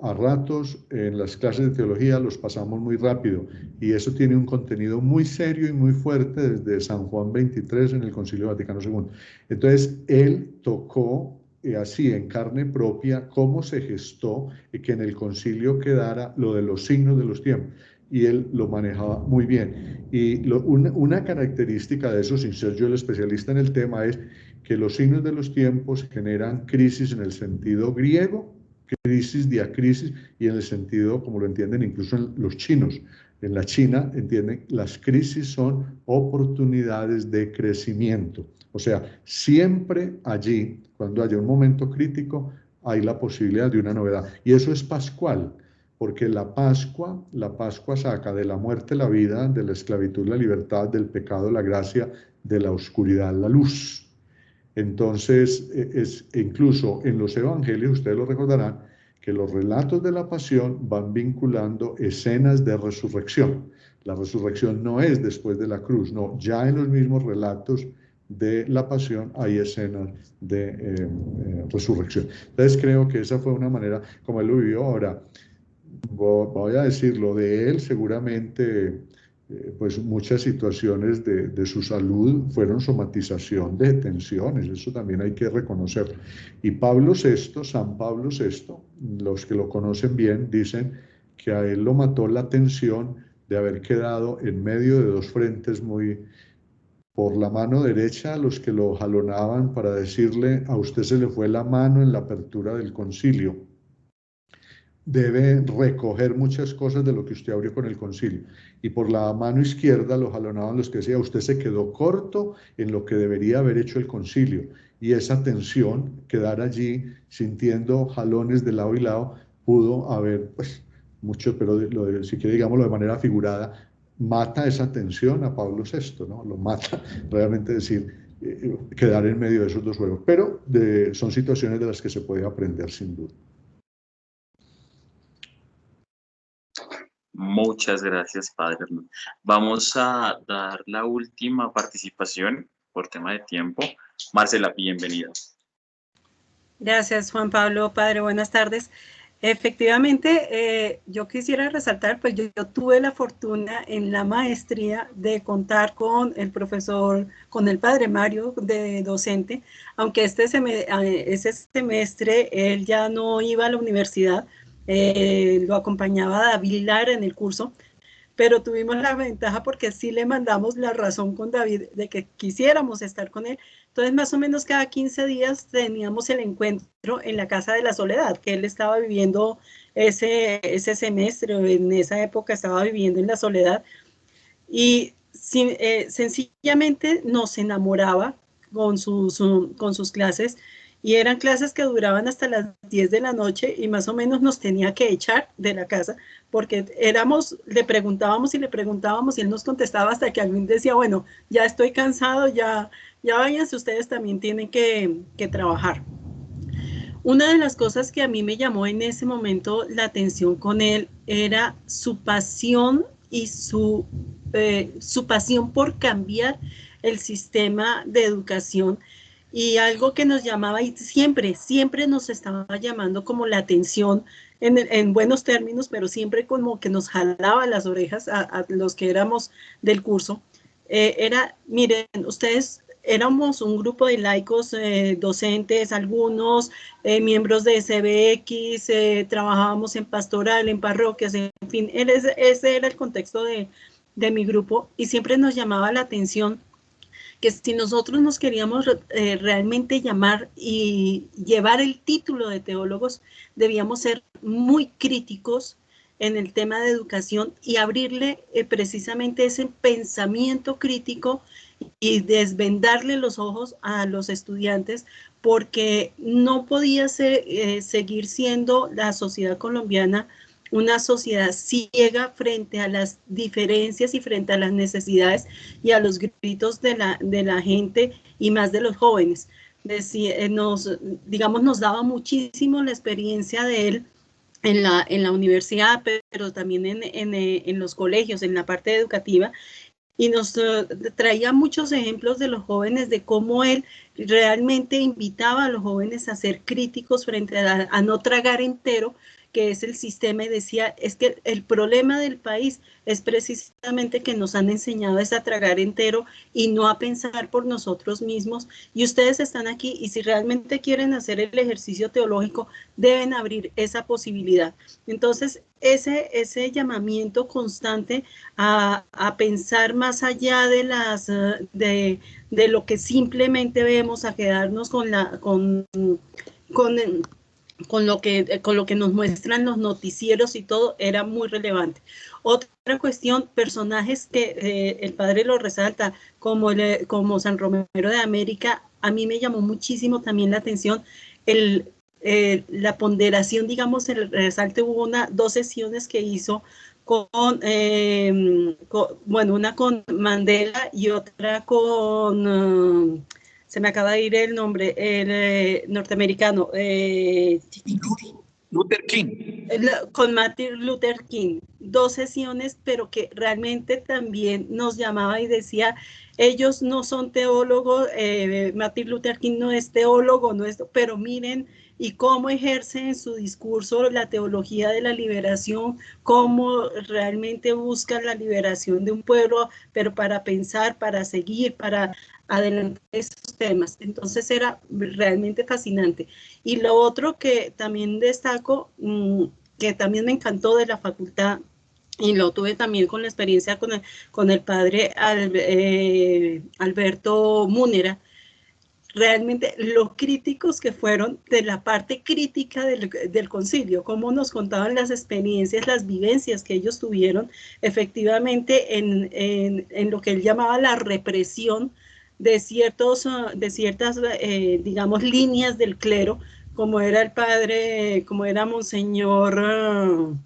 a ratos en las clases de teología los pasamos muy rápido y eso tiene un contenido muy serio y muy fuerte desde San Juan 23 en el Concilio Vaticano II. Entonces, él tocó así en carne propia cómo se gestó que en el concilio quedara lo de los signos de los tiempos. Y él lo manejaba muy bien. Y una característica de eso, sin ser yo el especialista en el tema, es que los signos de los tiempos generan crisis en el sentido griego, crisis, diacrisis, y en el sentido, como lo entienden incluso en los chinos. En la China, entienden, las crisis son oportunidades de crecimiento. O sea, siempre allí, cuando haya un momento crítico, hay la posibilidad de una novedad. Y eso es pascual. Porque la Pascua saca de la muerte la vida, de la esclavitud la libertad, del pecado la gracia, de la oscuridad la luz. Entonces, incluso en los evangelios, ustedes lo recordarán, que los relatos de la pasión van vinculando escenas de resurrección. La resurrección no es después de la cruz, no, ya en los mismos relatos de la pasión hay escenas de resurrección. Entonces creo que esa fue una manera como él lo vivió. Ahora, voy a decirlo de él, seguramente pues muchas situaciones de su salud fueron somatización de tensiones, eso también hay que reconocerlo. Y Pablo VI, San Pablo VI, los que lo conocen bien dicen que a él lo mató la tensión de haber quedado en medio de dos frentes muy por la mano derecha, los que lo jalonaban para decirle a usted se le fue la mano en la apertura del concilio. Debe recoger muchas cosas de lo que usted abrió con el concilio. Y por la mano izquierda lo jalonaban los que decían, usted se quedó corto en lo que debería haber hecho el concilio. Y esa tensión, quedar allí sintiendo jalones de lado y lado, pudo haber, pues, mucho, pero si quiere, digámoslo de manera figurada, mata esa tensión a Pablo VI, ¿no? Lo mata, realmente decir, quedar en medio de esos dos juegos. Pero son situaciones de las que se puede aprender sin duda. Muchas gracias, Padre Hernán. Vamos a dar la última participación por tema de tiempo. Marcela, bienvenida. Gracias, Juan Pablo. Padre, buenas tardes. Efectivamente, yo quisiera resaltar, pues yo tuve la fortuna en la maestría de contar con el profesor, con el Padre Mario de docente, aunque ese semestre él ya no iba a la universidad, lo acompañaba David Lara en el curso, pero tuvimos la ventaja porque sí le mandamos la razón con David de que quisiéramos estar con él. Entonces, más o menos cada 15 días teníamos el encuentro en la Casa de la Soledad, que él estaba viviendo ese semestre, en esa época estaba viviendo en la soledad, y sencillamente nos enamoraba con sus clases, y eran clases que duraban hasta las 10 de la noche y más o menos nos tenía que echar de la casa porque le preguntábamos y él nos contestaba hasta que alguien decía, bueno, ya estoy cansado, ya váyanse, ustedes también tienen que trabajar. Una de las cosas que a mí me llamó en ese momento la atención con él era su pasión y su pasión por cambiar el sistema de educación, y algo que nos llamaba y siempre nos estaba llamando como la atención en buenos términos, pero siempre como que nos jalaba las orejas a los que éramos del curso, era, miren, ustedes éramos un grupo de laicos, docentes, algunos miembros de SBX, trabajábamos en pastoral, en parroquias, en fin, ese era el contexto de mi grupo, y siempre nos llamaba la atención que si nosotros nos queríamos realmente llamar y llevar el título de teólogos, debíamos ser muy críticos en el tema de educación y abrirle precisamente ese pensamiento crítico y desvendarle los ojos a los estudiantes, porque no podía seguir siendo la sociedad colombiana una sociedad ciega frente a las diferencias y frente a las necesidades y a los gritos de la gente y más de los jóvenes. Nos daba muchísimo la experiencia de él en la universidad, pero también en los colegios, en la parte educativa, y nos traía muchos ejemplos de los jóvenes, de cómo él realmente invitaba a los jóvenes a ser críticos frente a no tragar entero, que es el sistema, y decía, es que el problema del país es precisamente que nos han enseñado a tragar entero y no a pensar por nosotros mismos, y ustedes están aquí, y si realmente quieren hacer el ejercicio teológico, deben abrir esa posibilidad. Entonces, ese llamamiento constante a pensar más allá de lo que simplemente vemos, a quedarnos con lo que nos muestran los noticieros y todo, era muy relevante. Otra cuestión, personajes que el padre lo resalta, como San Romero de América, a mí me llamó muchísimo también la atención la ponderación, digamos, el resalte. Hubo 2 sesiones que hizo una con Mandela y otra con... se me acaba de ir el nombre, el norteamericano. Luther King. Con Martin Luther King. 2 sesiones, pero que realmente también nos llamaba y decía, ellos no son teólogos, Martin Luther King no es teólogo, pero miren y cómo ejerce en su discurso la teología de la liberación, cómo realmente busca la liberación de un pueblo, pero para pensar, para seguir, para adelantar esos temas. Entonces era realmente fascinante. Y lo otro que también destaco, que también me encantó de la facultad, y lo tuve también con la experiencia con el padre Alberto Múnera, realmente lo críticos que fueron de la parte crítica del concilio, cómo nos contaban las experiencias, las vivencias que ellos tuvieron efectivamente en lo que él llamaba la represión de ciertas, digamos, líneas del clero, como era el padre, como era Monseñor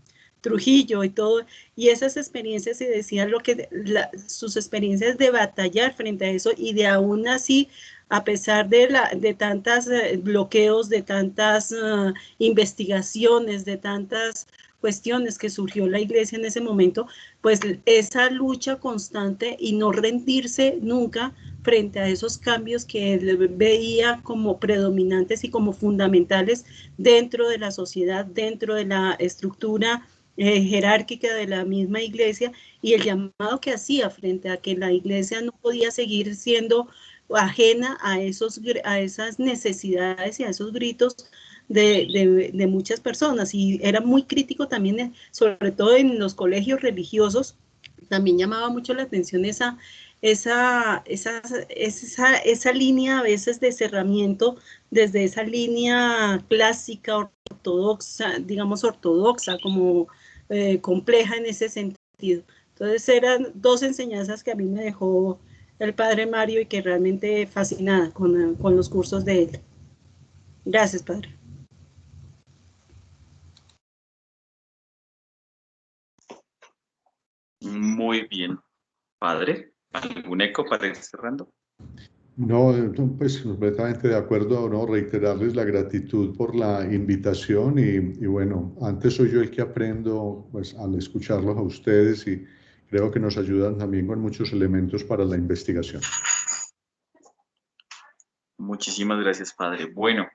Trujillo y todo, y esas experiencias, y decía sus experiencias de batallar frente a eso, y de aún así, a pesar de tantos bloqueos, de tantas investigaciones, de tantas cuestiones que surgió la iglesia en ese momento, pues esa lucha constante y no rendirse nunca frente a esos cambios que él veía como predominantes y como fundamentales dentro de la sociedad, dentro de la estructura jerárquica de la misma iglesia, y el llamado que hacía frente a que la iglesia no podía seguir siendo ajena a esas necesidades y a esos gritos de muchas personas. Y era muy crítico también, sobre todo en los colegios religiosos, también llamaba mucho la atención esa línea a veces de cerramiento desde esa línea clásica, ortodoxa, digamos ortodoxa, como compleja en ese sentido. Entonces eran dos enseñanzas que a mí me dejó el padre Mario y que realmente fascinada con los cursos de él. Gracias, padre. Muy bien, padre. ¿Algún eco para ir cerrando? No, pues completamente de acuerdo, ¿no? Reiterarles la gratitud por la invitación y bueno, antes soy yo el que aprendo pues, al escucharlos a ustedes y creo que nos ayudan también con muchos elementos para la investigación. Muchísimas gracias, padre. Bueno,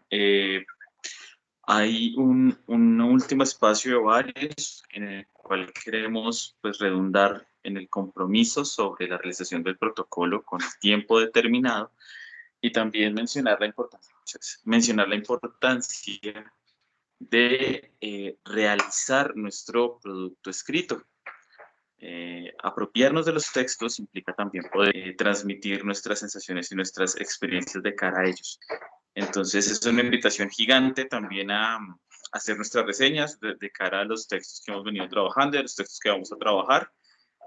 hay un último espacio de varios en el cual queremos pues, redundar en el compromiso sobre la realización del protocolo con el tiempo determinado y también mencionar la importancia de realizar nuestro producto escrito. Apropiarnos de los textos implica también poder transmitir nuestras sensaciones y nuestras experiencias de cara a ellos. Entonces es una invitación gigante también a hacer nuestras reseñas de cara a los textos que hemos venido trabajando y a los textos que vamos a trabajar.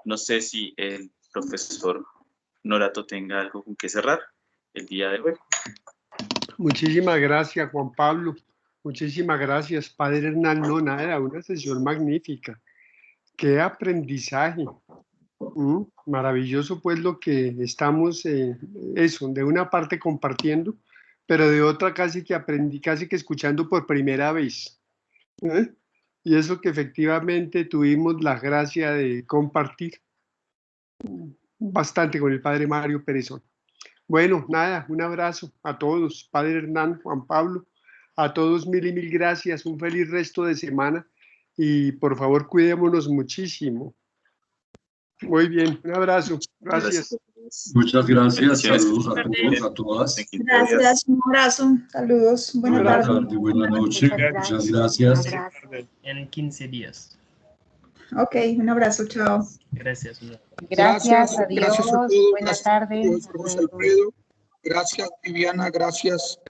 No sé si el profesor Norato tenga algo con que cerrar el día de hoy. Muchísimas gracias, Juan Pablo. Muchísimas gracias, padre Hernán. No, nada, una sesión magnífica. Qué aprendizaje. Maravilloso pues lo que estamos, eso, de una parte compartiendo, pero de otra casi que aprendí, casi que escuchando por primera vez. Y eso que efectivamente tuvimos la gracia de compartir bastante con el padre Mario Perezón. Bueno, nada, un abrazo a todos, padre Hernán, Juan Pablo, a todos mil y mil gracias, un feliz resto de semana y por favor cuidémonos muchísimo. Muy bien, un abrazo, gracias. Muchas gracias, saludos a todos, a todas. Gracias, un abrazo, saludos, buenas tardes. Buenas noches, muchas gracias. En 15 días. Ok, un abrazo, chao. Gracias. Gracias, adiós, gracias a todos, buenas tardes. Profesor Alfredo, gracias Viviana, gracias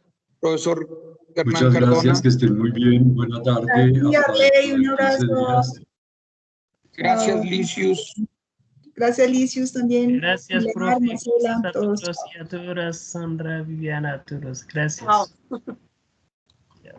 profesor Hernán Muchas Cardona. gracias, que estén muy bien, buena tarde. Un abrazo. Gracias Licius. Gracias Licius también. Gracias, Leonard, profe. Marcela, A todos. todos y a todas, Sandra, Viviana, a todos. Gracias. Chao. Ya.